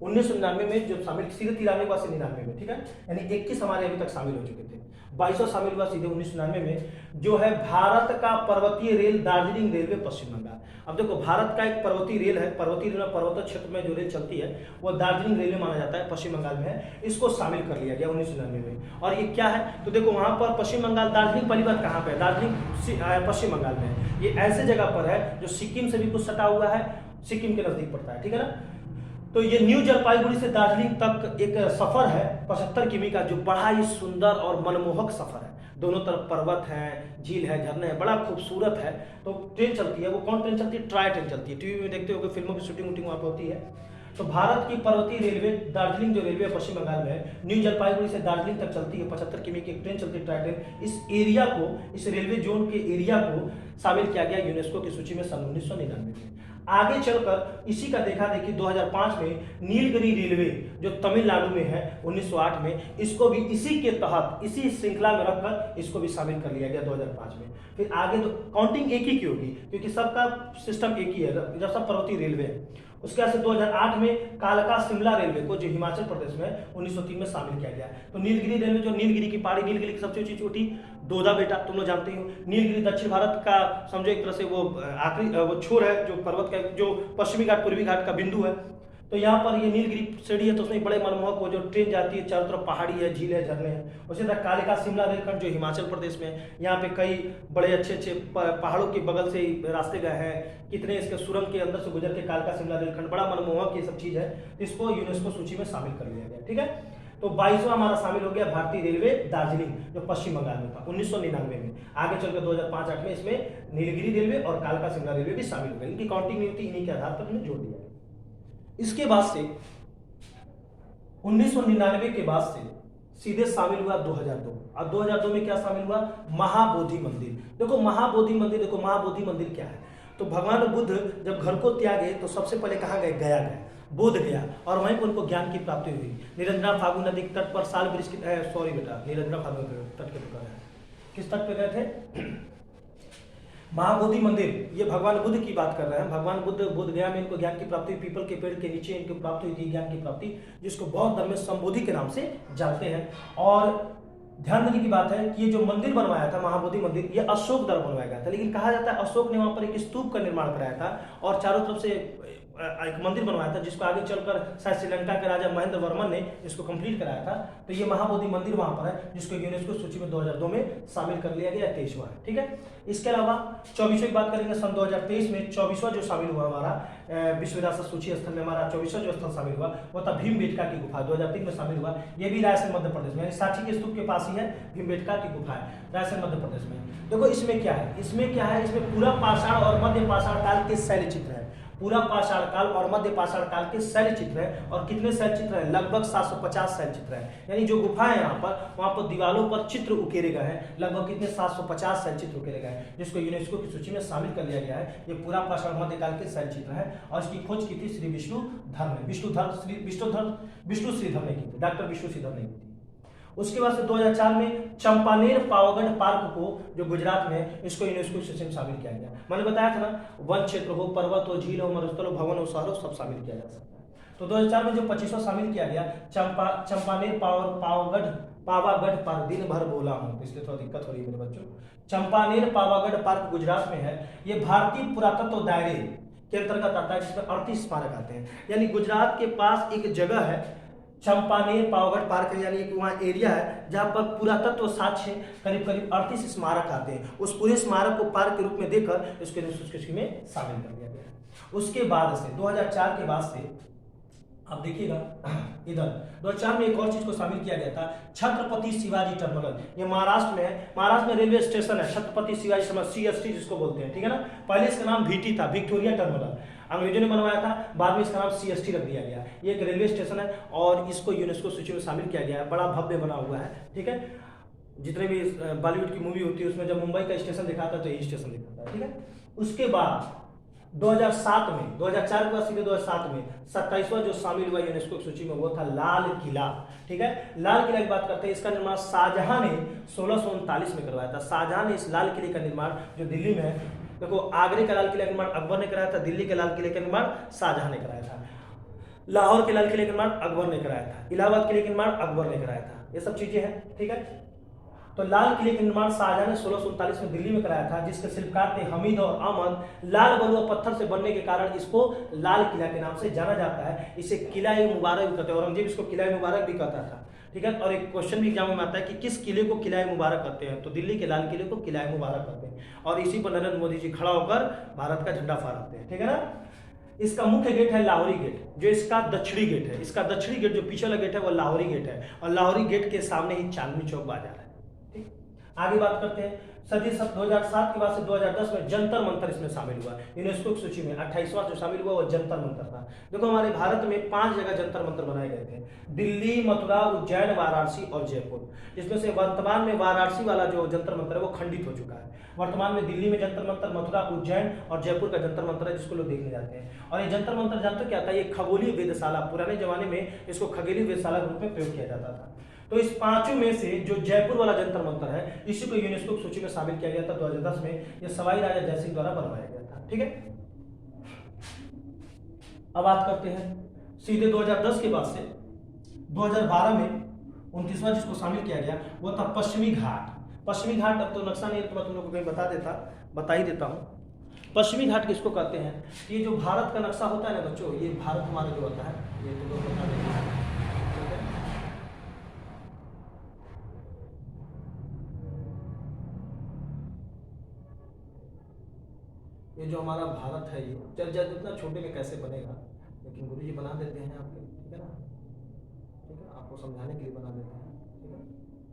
1999 में जो शामिल, सीधे 93 के बाद से 99 में, ठीक है, यानी 21 हमारे अभी तक शामिल हो चुके थे। 22वां शामिल हुआ सीधे 1999 में, जो है भारत का पर्वतीय रेल दार्जिलिंग रेलवे पश्चिम बंगाल। अब देखो, भारत का एक पर्वतीय रेल है, पर्वतीय रेल पर्वतीय क्षेत्र में जो रेल चलती है वो दार्जिलिंग रेलवे माना जाता है, पश्चिम बंगाल में है। इसको शामिल कर लिया गया 1999 में। और ये क्या है, तो देखो वहां पर पश्चिम बंगाल, दार्जिलिंग पहली बात कहाँ पे है, दार्जिलिंग पश्चिम बंगाल में है। ये ऐसे जगह पर है जो सिक्किम से भी कुछ सटा हुआ है, सिक्किम के नजदीक पड़ता है, ठीक है ना। तो ये न्यू जलपाईगुड़ी से दार्जिलिंग तक एक सफर है 75 किमी का, जो बड़ा ही सुंदर और मनमोहक सफर है। दोनों तरफ पर्वत है, झील है, झरने हैं, बड़ा खूबसूरत है। तो ट्रेन चलती है, वो कौन ट्रेन चलती है, ट्राई ट्रेन चलती है। टीवी में देखते हो कि फिल्मों की शूटिंग वहाँ पर होती है। तो भारत की पर्वतीय रेलवे दार्जिलिंग जो रेलवे पश्चिम बंगाल में है, न्यू जलपाईगुड़ी से दार्जिलिंग तक चलती है, 75 किमी की एक ट्रेन चलती है, ट्राई ट्रेन। इस एरिया को, इस रेलवे जोन के एरिया को शामिल किया गया यूनेस्को की सूची में सन 1999 में। आगे चलकर इसी का देखा देखी 2005 में नीलगिरी रेलवे जो तमिलनाडु में है 1908 में, इसको भी इसी के तहत, इसी श्रृंखला में रखकर इसको भी शामिल कर लिया गया 2005 में। फिर आगे तो काउंटिंग एक ही की होगी, क्योंकि सबका सिस्टम एक ही है जब सब पर्वतीय रेलवे है। उसके बाद से 2008 में कालका शिमला रेलवे को, जो हिमाचल प्रदेश में 1903 में शामिल किया गया। तो नीलगिरी रेलवे, जो नीलगिरी की पहाड़ी, नीलगिरी की सबसे ऊंची चोटी दोदा बेटा, तुम लोग जानते हो। नीलगिरी दक्षिण भारत का समझो एक तरह से वो आखिरी वो छोर है, जो पर्वत का जो पश्चिमी घाट पूर्वी घाट का बिंदु है। तो यहाँ पर ये नीलगिरी श्रेणी है, तो उसमें बड़े मनमोहक वो जो ट्रेन जाती है, चारों तरफ पहाड़ी है, झील है, झरने हैं। उसी तरह कालिका शिमला रेलखंड जो हिमाचल प्रदेश में है, यहाँ पे कई बड़े अच्छे अच्छे पहाड़ों के बगल से रास्ते गए हैं, कितने इसके सुरंग के अंदर से गुजर के कालिका शिमला रेलखंड, बड़ा मनमोहक ये सब चीज है। इसको यूनेस्को सूची में शामिल कर लिया गया, ठीक है। तो 22वां हमारा शामिल हो गया भारतीय रेलवे दार्जिलिंग, जो पश्चिम बंगाल में था 1999 में। आगे चलकर 2005-08 में इसमें नीलगिरी रेलवे और कालका शिमला रेलवे भी शामिल हो गए। इनकी काउंटिंग नहीं होती, इन्हीं के आधार पर हमने जोड़ दिया। इसके बाद से 1999 के बाद से सीधे शामिल हुआ 2002। अब 2002 में क्या शामिल हुआ, महाबोधि मंदिर। देखो महाबोधि मंदिर, देखो महाबोधि मंदिर क्या है, तो भगवान बुद्ध जब घर को त्यागे तो सबसे पहले कहाँ गए, गया गए, बोध गया, और वहीं पर उनको ज्ञान की प्राप्ति हुई। निरंजना फागु नदी के तट पर साल वृक्ष की, सॉरी बेटा, निरंजना फागु तट के ऊपर है, किस तट पे गए थे, महाबोधि मंदिर। ये भगवान बुद्ध की बात कर रहे हैं। भगवान बुद्ध बोध गया में इनको ज्ञान की प्राप्ति, पीपल के पेड़ के नीचे इनको प्राप्त हुई थी ज्ञान की प्राप्ति, जिसको बौद्ध धर्म में संबोधि के नाम से जानते हैं। और ध्यान देने की बात है कि ये जो मंदिर बनवाया था महाबोधि मंदिर, ये अशोक द्वारा बनवाया गया था, लेकिन कहा जाता है अशोक ने वहां पर एक स्तूप का निर्माण कराया था और चारों तरफ से एक मंदिर बनवाया था, जिसको आगे चलकर शायद श्रीलंका के राजा महेंद्र वर्मन ने इसको कंप्लीट कराया था। तो ये महाबोधि मंदिर वहां पर है, जिसको यूनेस्को सूची में 2002 में शामिल कर लिया गया, 23वां है, ठीक है। इसके अलावा 24वें की बात करेंगे, सन 2023 में 24वां जो शामिल हुआ हमारा विश्व विरासत सूची स्थल में, हमारा 24वां जो स्थल शामिल हुआ वो था भीमबेटका की गुफा, 2003 में शामिल हुआ। ये भी रायसेन मध्य प्रदेश में, सांची के स्तूप के पास ही है भीमबेटका की गुफा है, रायसेन मध्य प्रदेश में। देखो इसमें क्या है, इसमें क्या है, इसमें पूरा पाषाण और मध्य पाषाण काल के शैल चित्र है, पूरा पाषाण काल और मध्य पाषाण काल के शैल चित्र है। और कितने शैल चित्र हैं, लगभग 750 शैल चित्र है, यानी जो गुफा है यहाँ पर, वहां पर दीवारों पर चित्र उकेरे गए हैं, लगभग कितने 750 शैल चित्र उकेरे गए हैं, जिसको यूनेस्को की सूची में शामिल कर लिया गया है। ये पूरा पाषाण मध्यकाल के शैल चित्र है, और इसकी खोज की थी श्री विष्णुधर ने, विष्णु श्रीधर ने की थी, डॉक्टर विष्णु श्रीधर ने की थी। उसके बाद से 2004 में चंपानेर पावागढ़ पार्क को, जो गुजरात में, इसको यूनेस्को सूची में शामिल किया गया। मैंने बताया था ना, वन क्षेत्र हो, पर्वत हो, झील हो, मरुस्थल हो, भवन हो, शहर हो, सब शामिल किया जा सकता है। तो 2004 में जो 25वां शामिल किया गया, चंपानेर पावागढ़ पार्क, दिन भर बोला हूँ इसलिए थोड़ा दिक्कत हो रही है मेरे बच्चों। चंपानेर पावागढ़ पार्क गुजरात में है। ये भारतीय पुरातत्व दायरे के अंतर्गत आता है, जिसमें 38 स्मारक आते हैं। यानी गुजरात के पास एक जगह है चंपानेर पावागढ़ पार्क है, यानी एक वहाँ एरिया है जहाँ पर पुरातत्व साक्ष्य करीब करीब 38 स्मारक आते हैं। उस पूरे स्मारक को पार्क के रूप में देकर इसको यूनेस्को में शामिल कर दिया गया। उसके बाद से 2004 के बाद से आप देखिएगा इधर 2004 में एक और चीज को शामिल किया गया था, छत्रपति शिवाजी टर्मिनल। ये महाराष्ट्र में है, महाराष्ट्र में रेलवे स्टेशन है छत्रपति शिवाजी टर्मिनल, CST जिसको बोलते हैं, ठीक है ना। पहले इसका नाम VT था, विक्टोरिया टर्मिनल, अंग्रेजों ने बनवाया था, बाद में इसका नाम CST रख दिया गया। ये एक रेलवे स्टेशन है और इसको यूनेस्को सूची में शामिल किया गया है, बड़ा भव्य बना हुआ है, ठीक है। जितने भी बॉलीवुड की मूवी होती है उसमें जब मुंबई का स्टेशन दिखाता है तो यही स्टेशन दिखाता है, ठीक है। उसके बाद 2007 में, 2004 के बाद सीधे 2007 में 27वां जो शामिल हुआ यूनेस्को की सूची में वो था लाल किला। ठीक है, लाल किला की बात करते हैं। इसका निर्माण शाहजहां ने 1639 में करवाया था। शाहजहां ने इस लाल किले का निर्माण जो दिल्ली में है, देखो आगरे का लाल किला का निर्माण अकबर ने कराया था, दिल्ली के लाल किले का निर्माण शाहजहां ने कराया था, लाहौर के लाल किले का निर्माण अकबर ने कराया था, इलाहाबाद किले का निर्माण अकबर ने कराया था। ये सब चीजें हैं। ठीक है, तो लाल किले का निर्माण शाहजहां ने 1639 में दिल्ली में कराया था, जिसके शिल्पकार थे हमीद और अहमद। लाल बलुआ पत्थर से बनने के कारण इसको लाल किला के नाम से जाना जाता है। इसे किला ए मुबारक भी कहते हैं, औरंगजेब इसको किला ए मुबारक भी कहता था। ठीक है, और एक क्वेश्चन भी एग्जाम में आता है कि किस किले को किला ए मुबारक कहते हैं, तो दिल्ली के लाल किले को किला ए मुबारक कहते हैं, और इसी पर नरेंद्र मोदी जी खड़ा होकर भारत का झंडा फहराते हैं। ठीक है ना। इसका मुख्य गेट है लाहौरी गेट, जो इसका दक्षिणी गेट है। इसका दक्षिणी गेट जो पीछे वाला गेट है वो लाहौरी गेट है, और लाहौरी गेट के सामने ही चांदनी चौक बाजार है। ठीक, आगे बात करते हैं। सदी 2007 के बाद से 2010 में जंतर मंतर इसमें शामिल हुआ। यूनेस्को की सूची में 28वां जो शामिल हुआ वो जंतर मंतर था। देखो हमारे भारत में 5 जगह जंतर मंतर बनाए गए थे, दिल्ली, मथुरा, उज्जैन, वाराणसी और जयपुर। जिसमें से वर्तमान में वाराणसी वाला जो जंतर मंतर है वो खंडित हो चुका है। वर्तमान में दिल्ली में जंतर मंतर, मथुरा, उज्जैन और जयपुर का जंतर मंतर है, जिसको लोग देखने जाते हैं। और ये जंतर मंतर जानते क्या था? ये खगोलीय वेधशाला, पुराने जमाने में इसको खगोलीय वेधशाला के रूप में प्रयोग किया जाता था। तो इस पांचों में से जो जयपुर वाला जंतर मंतर है, इसी को यूनेस्को की सूची में शामिल किया गया था 2010 में। यह सवाई राजा जयसिंह द्वारा बनवाया गया था। ठीक है, अब बात करते हैं सीधे 2010 के बाद से 2012 में 29वां जिसको शामिल किया गया वो था पश्चिमी घाट। पश्चिमी घाट, अब तो नक्शा नहीं है तो मैं तुम लोग को कहीं बता ही देता हूँ। पश्चिमी घाट किसको कहते हैं? ये जो भारत का नक्शा होता है ना बच्चों, ये भारत हमारा जो होता है, ये तुम लोग बता देते हैं। ये जो हमारा भारत है, ये चल जाए इतना छोटे में कैसे बनेगा, लेकिन गुरु जी बना देते हैं आपके। ठीक है ना, ठीक है, आपको समझाने के लिए बना देते हैं। ठीक है,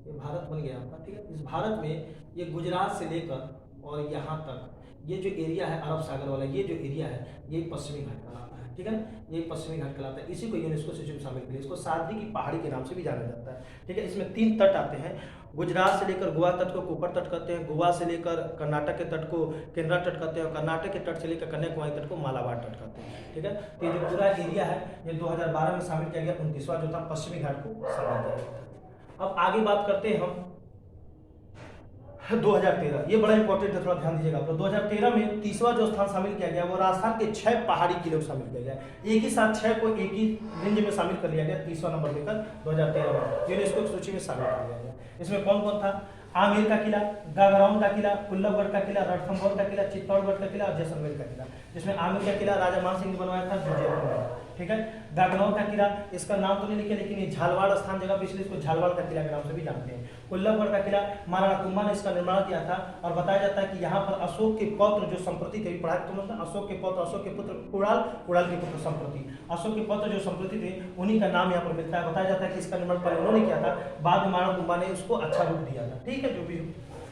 ये भारत बन गया आपका। ठीक है, इस भारत में ये गुजरात से लेकर और यहाँ तक ये जो एरिया है अरब सागर वाला, ये जो एरिया है ये पश्चिमी घाट कहलाता है। ठीक है, ये पश्चिमी घाट कहलाता है। इसी को यूनेस्को सूची में शामिल किया। इसको सादरी की पहाड़ी के नाम से भी जाना जाता है। ठीक है, इसमें 3 तट आते हैं। गुजरात से लेकर गोवा तट को कोपर तट कहते हैं, गोवा से लेकर कर्नाटक के तट को केंद्रा तट कहते हैं, और कर्नाटक के तट से लेकर कन्याकुमारी तट को मालाबार तट कहते हैं। ठीक है, तो ये जो पूरा एरिया है ये 2012 में शामिल किया गया। 29वां जो था पश्चिमी घाट को शामिल किया गया था। अब आगे बात करते हैं हम 2013, ये बड़ा इंपॉर्टेंट है, थोड़ा ध्यान दीजिएगा। तो 2013 में 30वां जो स्थान शामिल किया गया वो राजस्थान के 6 पहाड़ी किले को शामिल किया गया। एक ही साथ 6 को एक ही रेंज में शामिल कर लिया गया। 30वां नंबर लेकर 2013 में यूनेस्को की सूची में शामिल कर लिया गया। इसमें कौन कौन था? आमेर का किला, गागराउंड का किला, कुल्लभगढ़ का किला, रणथंभौर का किला, चित्तौड़गढ़ का किला और जैसलमेर का किला। जिसमें आमेर का किला राजा मान सिंह ने बनवाया था, जो जयपुर में। ठीक है, गागराउंड का किला, इसका नाम तो नहीं लिखे, लेकिन ये झालवाड़ स्थान जगह पे इसलिए इसको झालवाड़ का किला के नाम से भी जानते हैं। कुल्लभगढ़ का किला महाराणा कुंभा ने इसका निर्माण किया था, और बताया जाता है कि यहाँ पर अशोक के पौत्र जो संप्रति थे, पढ़ा तुम लोग, अशोक के पौत्र, अशोक के पुत्र कुणाल, कुणाल के पुत्र संप्रति, अशोक के पौत्र जो संप्रति थे उन्हीं का नाम यहाँ पर मिलता है। बताया जाता है कि इसका निर्माण पहले उन्होंने किया था, बाद में महाराणा कुंभा ने उसको अच्छा रूप दिया था। ठीक है, जो भी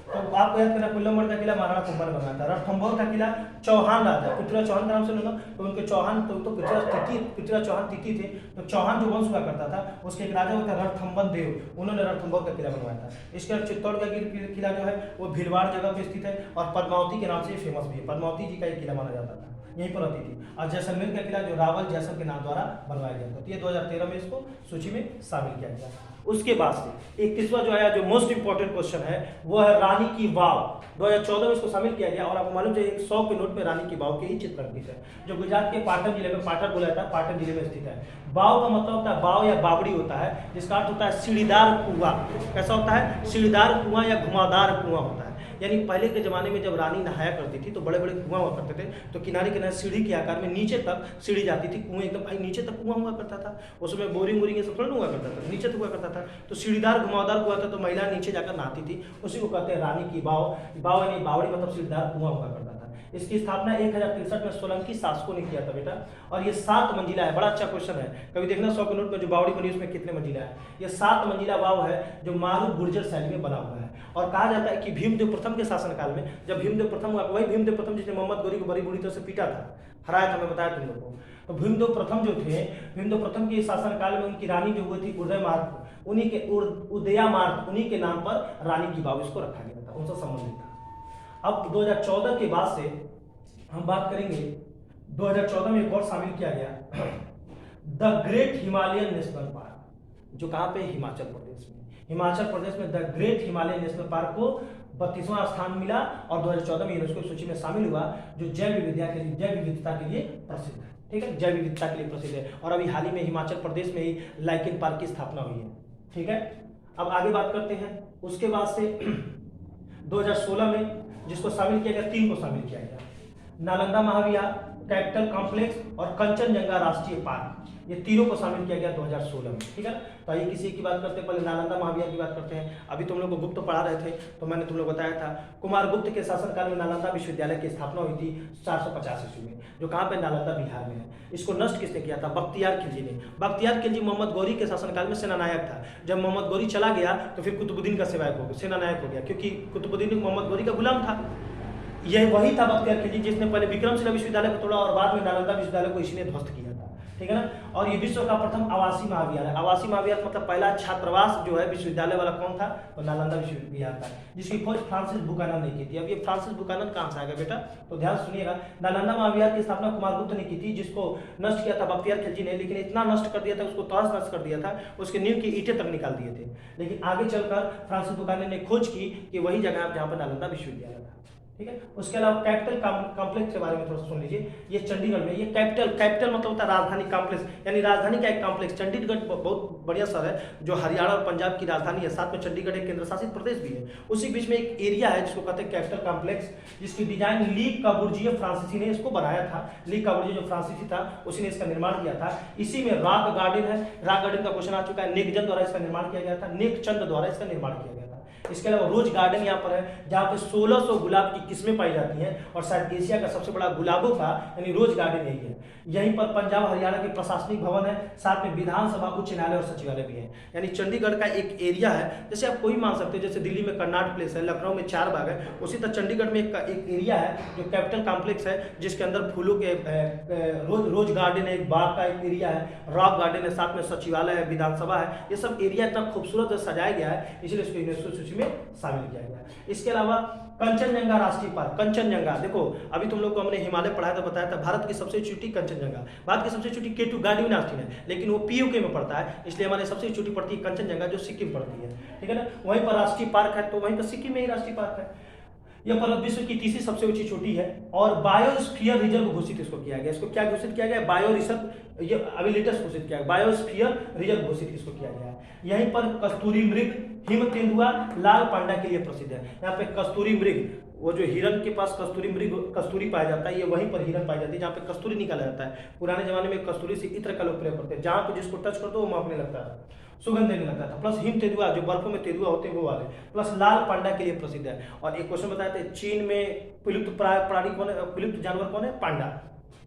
तो आपको याद करना, कुल्लमगढ़ का किला महाराणा कुंभा ने बनाया था। रणथंभौर का किला चौहान राजा, पृथ्वीराज चौहान का नाम सुनो ना, तो उनके चौहान तो पृथ्वीराज चौहान तिथि थे, तो चौहान जो वंश हुआ करता था उसके एक राजा होता है रणथंभन देव, उन्होंने रणथंभौर का किला बनवाया था। इसके बाद चित्तौड़ का किला जो है वो भीलवाड़ जगह पे स्थित है, और पद्मावती के नाम से फेमस भी है। पद्मावती जी का एक किला माना जाता था, यहीं पर रहती थी। और जैसलमेर का किला जो रावल जैसल के नाम द्वारा बनवाया गया था। तो ये 2013 में इसको सूची में शामिल किया गया। उसके बाद से 31वां जो आया, जो मोस्ट इंपॉर्टेंट क्वेश्चन है, वो है रानी की वाव। 2014 में इसको शामिल किया गया, और आपको मालूम है 100 के नोट में रानी की वाव के ही चित्र अंकित है, जो गुजरात के पाटन जिले में, पाटन बोला जाता है, पाटन जिले में स्थित है। वाव का मतलब होता है, वाव या बावड़ी होता है, जिसका अर्थ होता है सीढ़ीदार कुआं। कैसा होता है? सीढ़ीदार कुआं या घुमावदार कुआं होता है। यानी पहले के जमाने में जब रानी नहाया करती थी तो बड़े बड़े कुआं हुआ करते थे, तो किनारे किनारे सीढ़ी के आकार में नीचे तक सीढ़ी जाती थी। कुएं एकदम भाई नीचे तक कुआं हुआ करता था, उसमें बोरिंग वोरिंग ये सब थोड़ा हुआ करता था, नीचे तक हुआ करता था। तो सीढ़ीदार घुमावदार कुआं था, तो महिला नीचे जाकर नहाती थी, उसी को कहते हैं रानी की वाव। वाव यानी बावड़ी मतलब सीढ़ीदार कुआं हुआ करता था। इसकी स्थापना 1063 में सोलंकी शासकों ने किया था बेटा, और ये 7 मंजिला है। बड़ा अच्छा क्वेश्चन है, कभी देखना 100 के नोट में जो बावड़ी बनी उसमें कितने मंजिला है। ये 7 मंजिला वाव है, जो मारू गुर्जर शैली में बना हुआ है। और कहा जाता है कि भीमदेव प्रथम के शासनकाल में, जब भीमदेव प्रथम हुआ, वही भीमदेव प्रथम जिसने मोहम्मद गौरी को बड़ी बुरी तरह से पीटा था, हराया था, मैं बताया तुम लोग को। तो भीमदेव प्रथम जो थे, भीमदेव प्रथम के शासनकाल में उनकी रानी जो हुई थी उदयमार्ग, उन्हीं के उदयामार्ग, उन्हीं के नाम पर रानी की वाव इसको रखा गया था, उनसे संबंधित था। अब 2014 के बाद से हम बात करेंगे 2014 में एक और शामिल किया गया, the great Himalayan national park, जो कहाँ पे, हिमाचल प्रदेश में। हिमाचल प्रदेश में the great Himalayan national park को 32वां स्थान मिला और 2014 में यूनेस्को सूची में शामिल हुआ, जो जैव विविधता के लिए प्रसिद्ध है। ठीक है, जैव विविधता के लिए प्रसिद्ध है। और अभी हाल ही में हिमाचल प्रदेश में ही लाइकेन पार्क की स्थापना हुई है। ठीक है, अब आगे बात करते हैं। उसके बाद से 2016 में जिसको शामिल किया गया, 3 को शामिल किया गया, नालंदा महाविहार, कैपिटल कॉम्प्लेक्स और कंचनजंगा राष्ट्रीय पार्क, ये तीनों को शामिल किया गया 2016 में। ठीक है, तो आइए किसी की बात करते हैं। पहले नालंदा महाविहार की बात करते हैं। अभी तुम लोग को गुप्त पढ़ा रहे थे तो मैंने तुम लोग बताया था, कुमार गुप्त के शासनकाल में नालंदा विश्वविद्यालय की स्थापना हुई थी 450 ईस्वी में, जो कहाँ पे, नालंदा बिहार में है। इसको नष्ट किसने किया था, बख्तियार खिलजी ने। बख्तियार खिलजी मोहम्मद गौरी के शासनकाल में सेनानायक था। जब मोहम्मद गौरी चला गया तो फिर कुतुबुद्दीन का सेनानायक हो गया, क्योंकि कुतुबुद्दीन मोहम्मद गौरी का गुलाम था। यह वही था बख्तियार खिलजी जिसने पहले विक्रमशिला विश्वविद्यालय को तोड़ा और बाद में नालंदा विश्वविद्यालय को इसी ने ध्वस्त किया था। ठीक है ना। और ये विश्व का प्रथम आवासीय महाविद्यालय है। आवासीय महाविद्यालय मतलब पहला छात्रावास जो है विश्वविद्यालय वाला कौन था, तो नालंदा विश्वविद्यालय था, जिसकी खोज फ्रांसिस बुकानन ने की थी। अब ये फ्रांसिस बुकानन कहाँ से आएगा बेटा, तो ध्यान सुनिएगा। नालंदा महाविद्यालय की स्थापना कुमार गुप्त ने की थी, जिसको नष्ट किया था बख्तियार खिलजी ने, लेकिन इतना नष्ट कर दिया था, उसको तहस नष्ट कर दिया था, उसके नींव की ईंटें तक निकाल दिए थे। लेकिन आगे चलकर फ्रांसिस बुकानन ने खोज की कि वही जगह जहाँ पर नालंदा विश्वविद्यालय था। ठीक है, उसके अलावा कैपिटल कॉम्प्लेक्स के बारे में थोड़ा सुन लीजिए। ये चंडीगढ़ में, ये कैपिटल मतलब होता है राजधानी कॉम्प्लेक्स, यानी राजधानी का एक कॉम्प्लेक्स। चंडीगढ़ बहुत बढ़िया शहर है, जो हरियाणा और पंजाब की राजधानी है, साथ में चंडीगढ़ एक केंद्र शासित प्रदेश भी है। उसी बीच में एक एरिया है जिसको कहते हैं कैपिटल कॉम्प्लेक्स, जिसकी डिजाइन ली कबुर्जिए फ्रांसीसी ने इसको बनाया था। ली कबुर्जिए जो फ्रांसीसी था, उसी ने इसका निर्माण किया था। इसी में रॉक गार्डन है, रॉक गार्डन का क्वेश्चन आ चुका है। नेकचंद द्वारा इसका निर्माण किया गया था, नेकचंद द्वारा इसका निर्माण किया गया था। इसके अलावा रोज गार्डन यहाँ पर है, जहाँ पे 1600 गुलाब की किस्में पाई जाती हैं, और शायद एशिया का सबसे बड़ा गुलाबों का यानी रोज गार्डन यही है। यहीं पर पंजाब हरियाणा के प्रशासनिक भवन है, साथ में विधानसभा, उच्च न्यायालय और सचिवालय भी है। यानी चंडीगढ़ का एक एरिया है, जैसे आप कोई मान सकते हैं, जैसे दिल्ली में कर्नाट प्लेस है, लखनऊ में 4 बाग है, उसी तरह चंडीगढ़ में एक एरिया है जो कैपिटल कॉम्प्लेक्स है, जिसके अंदर फूलों के रोज गार्डन है, एक बाग का एक एरिया है, रॉक गार्डन है, साथ में सचिवालय है, विधानसभा है। ये सब एरिया इतना खूबसूरत सजाया गया है, इसलिए इसको यूनेस्को सूची में शामिल किया गया। इसके अलावा कंचनजंगा राष्ट्रीय पार्क, कंचनजंगा देखो, अभी तुम लोग को हमने हिमालय पढ़ाया था, बताया था भारत की सबसे छोटी कंचनजंगा, भारत की सबसे छोटी K2 गार्डन है, लेकिन वो PUK में पड़ता है, इसलिए हमारे सबसे छोटी पड़ती है कंचनजंगा, जो सिक्किम पड़ती है। ठीक है ना, वहीं पर राष्ट्रीय पार्क है, तो वहीं पर सिक्किम में ही राष्ट्रीय पार्क है। यह पर्वत विश्व की तीसरी सबसे ऊंची चोटी है और बायोस्फीयर रिजर्व घोषित इसको किया गया। इसको क्या घोषित किया गया, बायो रिजर्व, ये अभी लेटेस्ट घोषित किया गया, बायोस्फीयर रिजर्व घोषित इसको किया गया है। यहीं पर कस्तूरी मृग, हिम तेंदुआ, लाल पांडा के लिए प्रसिद्ध है। यहाँ पे कस्तूरी मृग, वो जो हिरन के पास कस्तूरी पाया जाता है, ये वहीं पर हिरन पाई जाती है जहाँ पे कस्तूरी निकाला जाता है। पुराने जमाने में कस्तूरी से इत्र का लोग प्रयोग करते हैं, जहाँ पे जिसको टच कर दो वो महकने लगता था, सुगंध देने लगता था। प्लस हिम तेंदुआ, जो बर्फों में तेंदुआ होते हैं वो वाले, प्लस लाल पांडा के लिए प्रसिद्ध है। और एक क्वेश्चन बताए थे, चीन में विलुप्त प्राणी कौन है, विलुप्त जानवर कौन है, पांडा।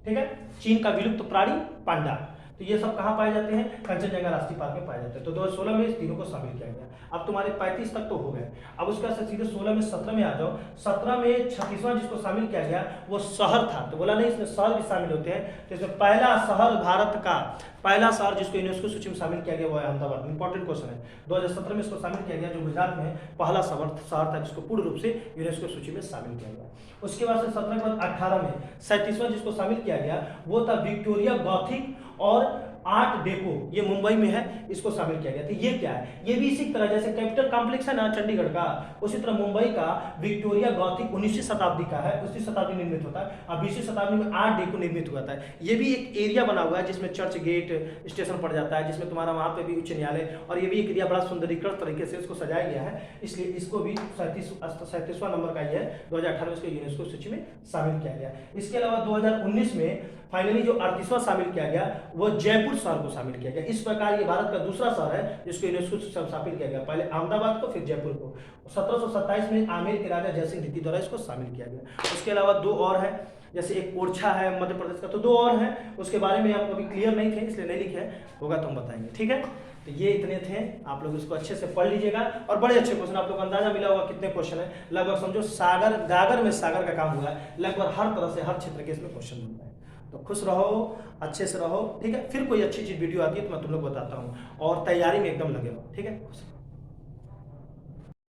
ठीक है, चीन का विलुप्त प्राणी पांडा। तो ये सब कहाँ पाए जाते हैं, कंचनजंगा राष्ट्रीय पार्क में पाए जाते हैं। तो 2016 में इस तीनों को शामिल किया गया। अब तुम्हारे 35 तक तो हो गए। अब उसका सीधे 16 में 17 में आ जाओ। 17 में 36वां जिसको शामिल किया गया वो शहर था, तो बोला नहीं इसमें शहर भी शामिल होते हैं। तो इसमें पहला शहर, भारत का पहला शहर जिसको यूनेस्को सूची में शामिल किया गया वो है अहमदाबाद। इंपॉर्टेंट क्वेश्चन है, 2017 में इसको शामिल किया गया, जो गुजरात में पहला शहर था जिसको पूर्ण रूप से यूनेस्को सूची में शामिल किया गया। उसके बाद से 17 के बाद 18 में 37वां जिसको शामिल किया गया वो था विक्टोरिया गॉथिक और आर्ट डेको, ये मुंबई में है, इसको शामिल किया गया था। ये क्या है, ये भी इसी तरह जैसे कैपिटल कॉम्प्लेक्स है ना चंडीगढ़ का, उसी तरह मुंबई का विक्टोरिया गॉथिक 19वीं शताब्दी का है, 19वीं शताब्दी निर्मित होता है, और 20वीं शताब्दी में आर्ट डेको निर्मित हुआ था। ये भी एक एरिया बना हुआ है जिसमें चर्च गेट स्टेशन पड़ जाता है, जिसमें तुम्हारा वहां पे भी उच्च न्यायालय, और ये भी एक एरिया बड़ा सुंदरीकृत तरीके से इसको सजाया गया है, इसलिए इसको भी 37वां नंबर का ये है, 2018 में इसको यूनेस्को सूची में शामिल किया गया। इसके अलावा 2019 में फाइनली जो 38वां शामिल किया गया वो जयपुर शहर को शामिल किया गया। इस प्रकार ये भारत का दूसरा शहर है जिसको यूनेस्को से शामिल किया गया, पहले अहमदाबाद को फिर जयपुर को। 1727 में आमेर के राजा जयसिंह द्वितीय द्वारा इसको शामिल किया गया। उसके अलावा 2 और है, जैसे एक ओरछा है मध्य प्रदेश का, तो 2 और हैं, उसके बारे में आप अभी क्लियर नहीं थे इसलिए नहीं लिखे हैं, होगा तो हम बताएंगे। ठीक है, तो ये इतने थे, आप लोग इसको अच्छे से पढ़ लीजिएगा। और बड़े अच्छे क्वेश्चन, आप लोग को अंदाजा मिला होगा कितने क्वेश्चन है, लगभग समझो सागर गागर में सागर का काम हुआ है, लगभग हर तरह से हर क्षेत्र के इसमें क्वेश्चन बनता है। तो खुश रहो, अच्छे से रहो। ठीक है, फिर कोई अच्छी चीज वीडियो आती है तो मैं तुम लोग बताता हूँ, और तैयारी में एकदम लगे रहो। ठीक है।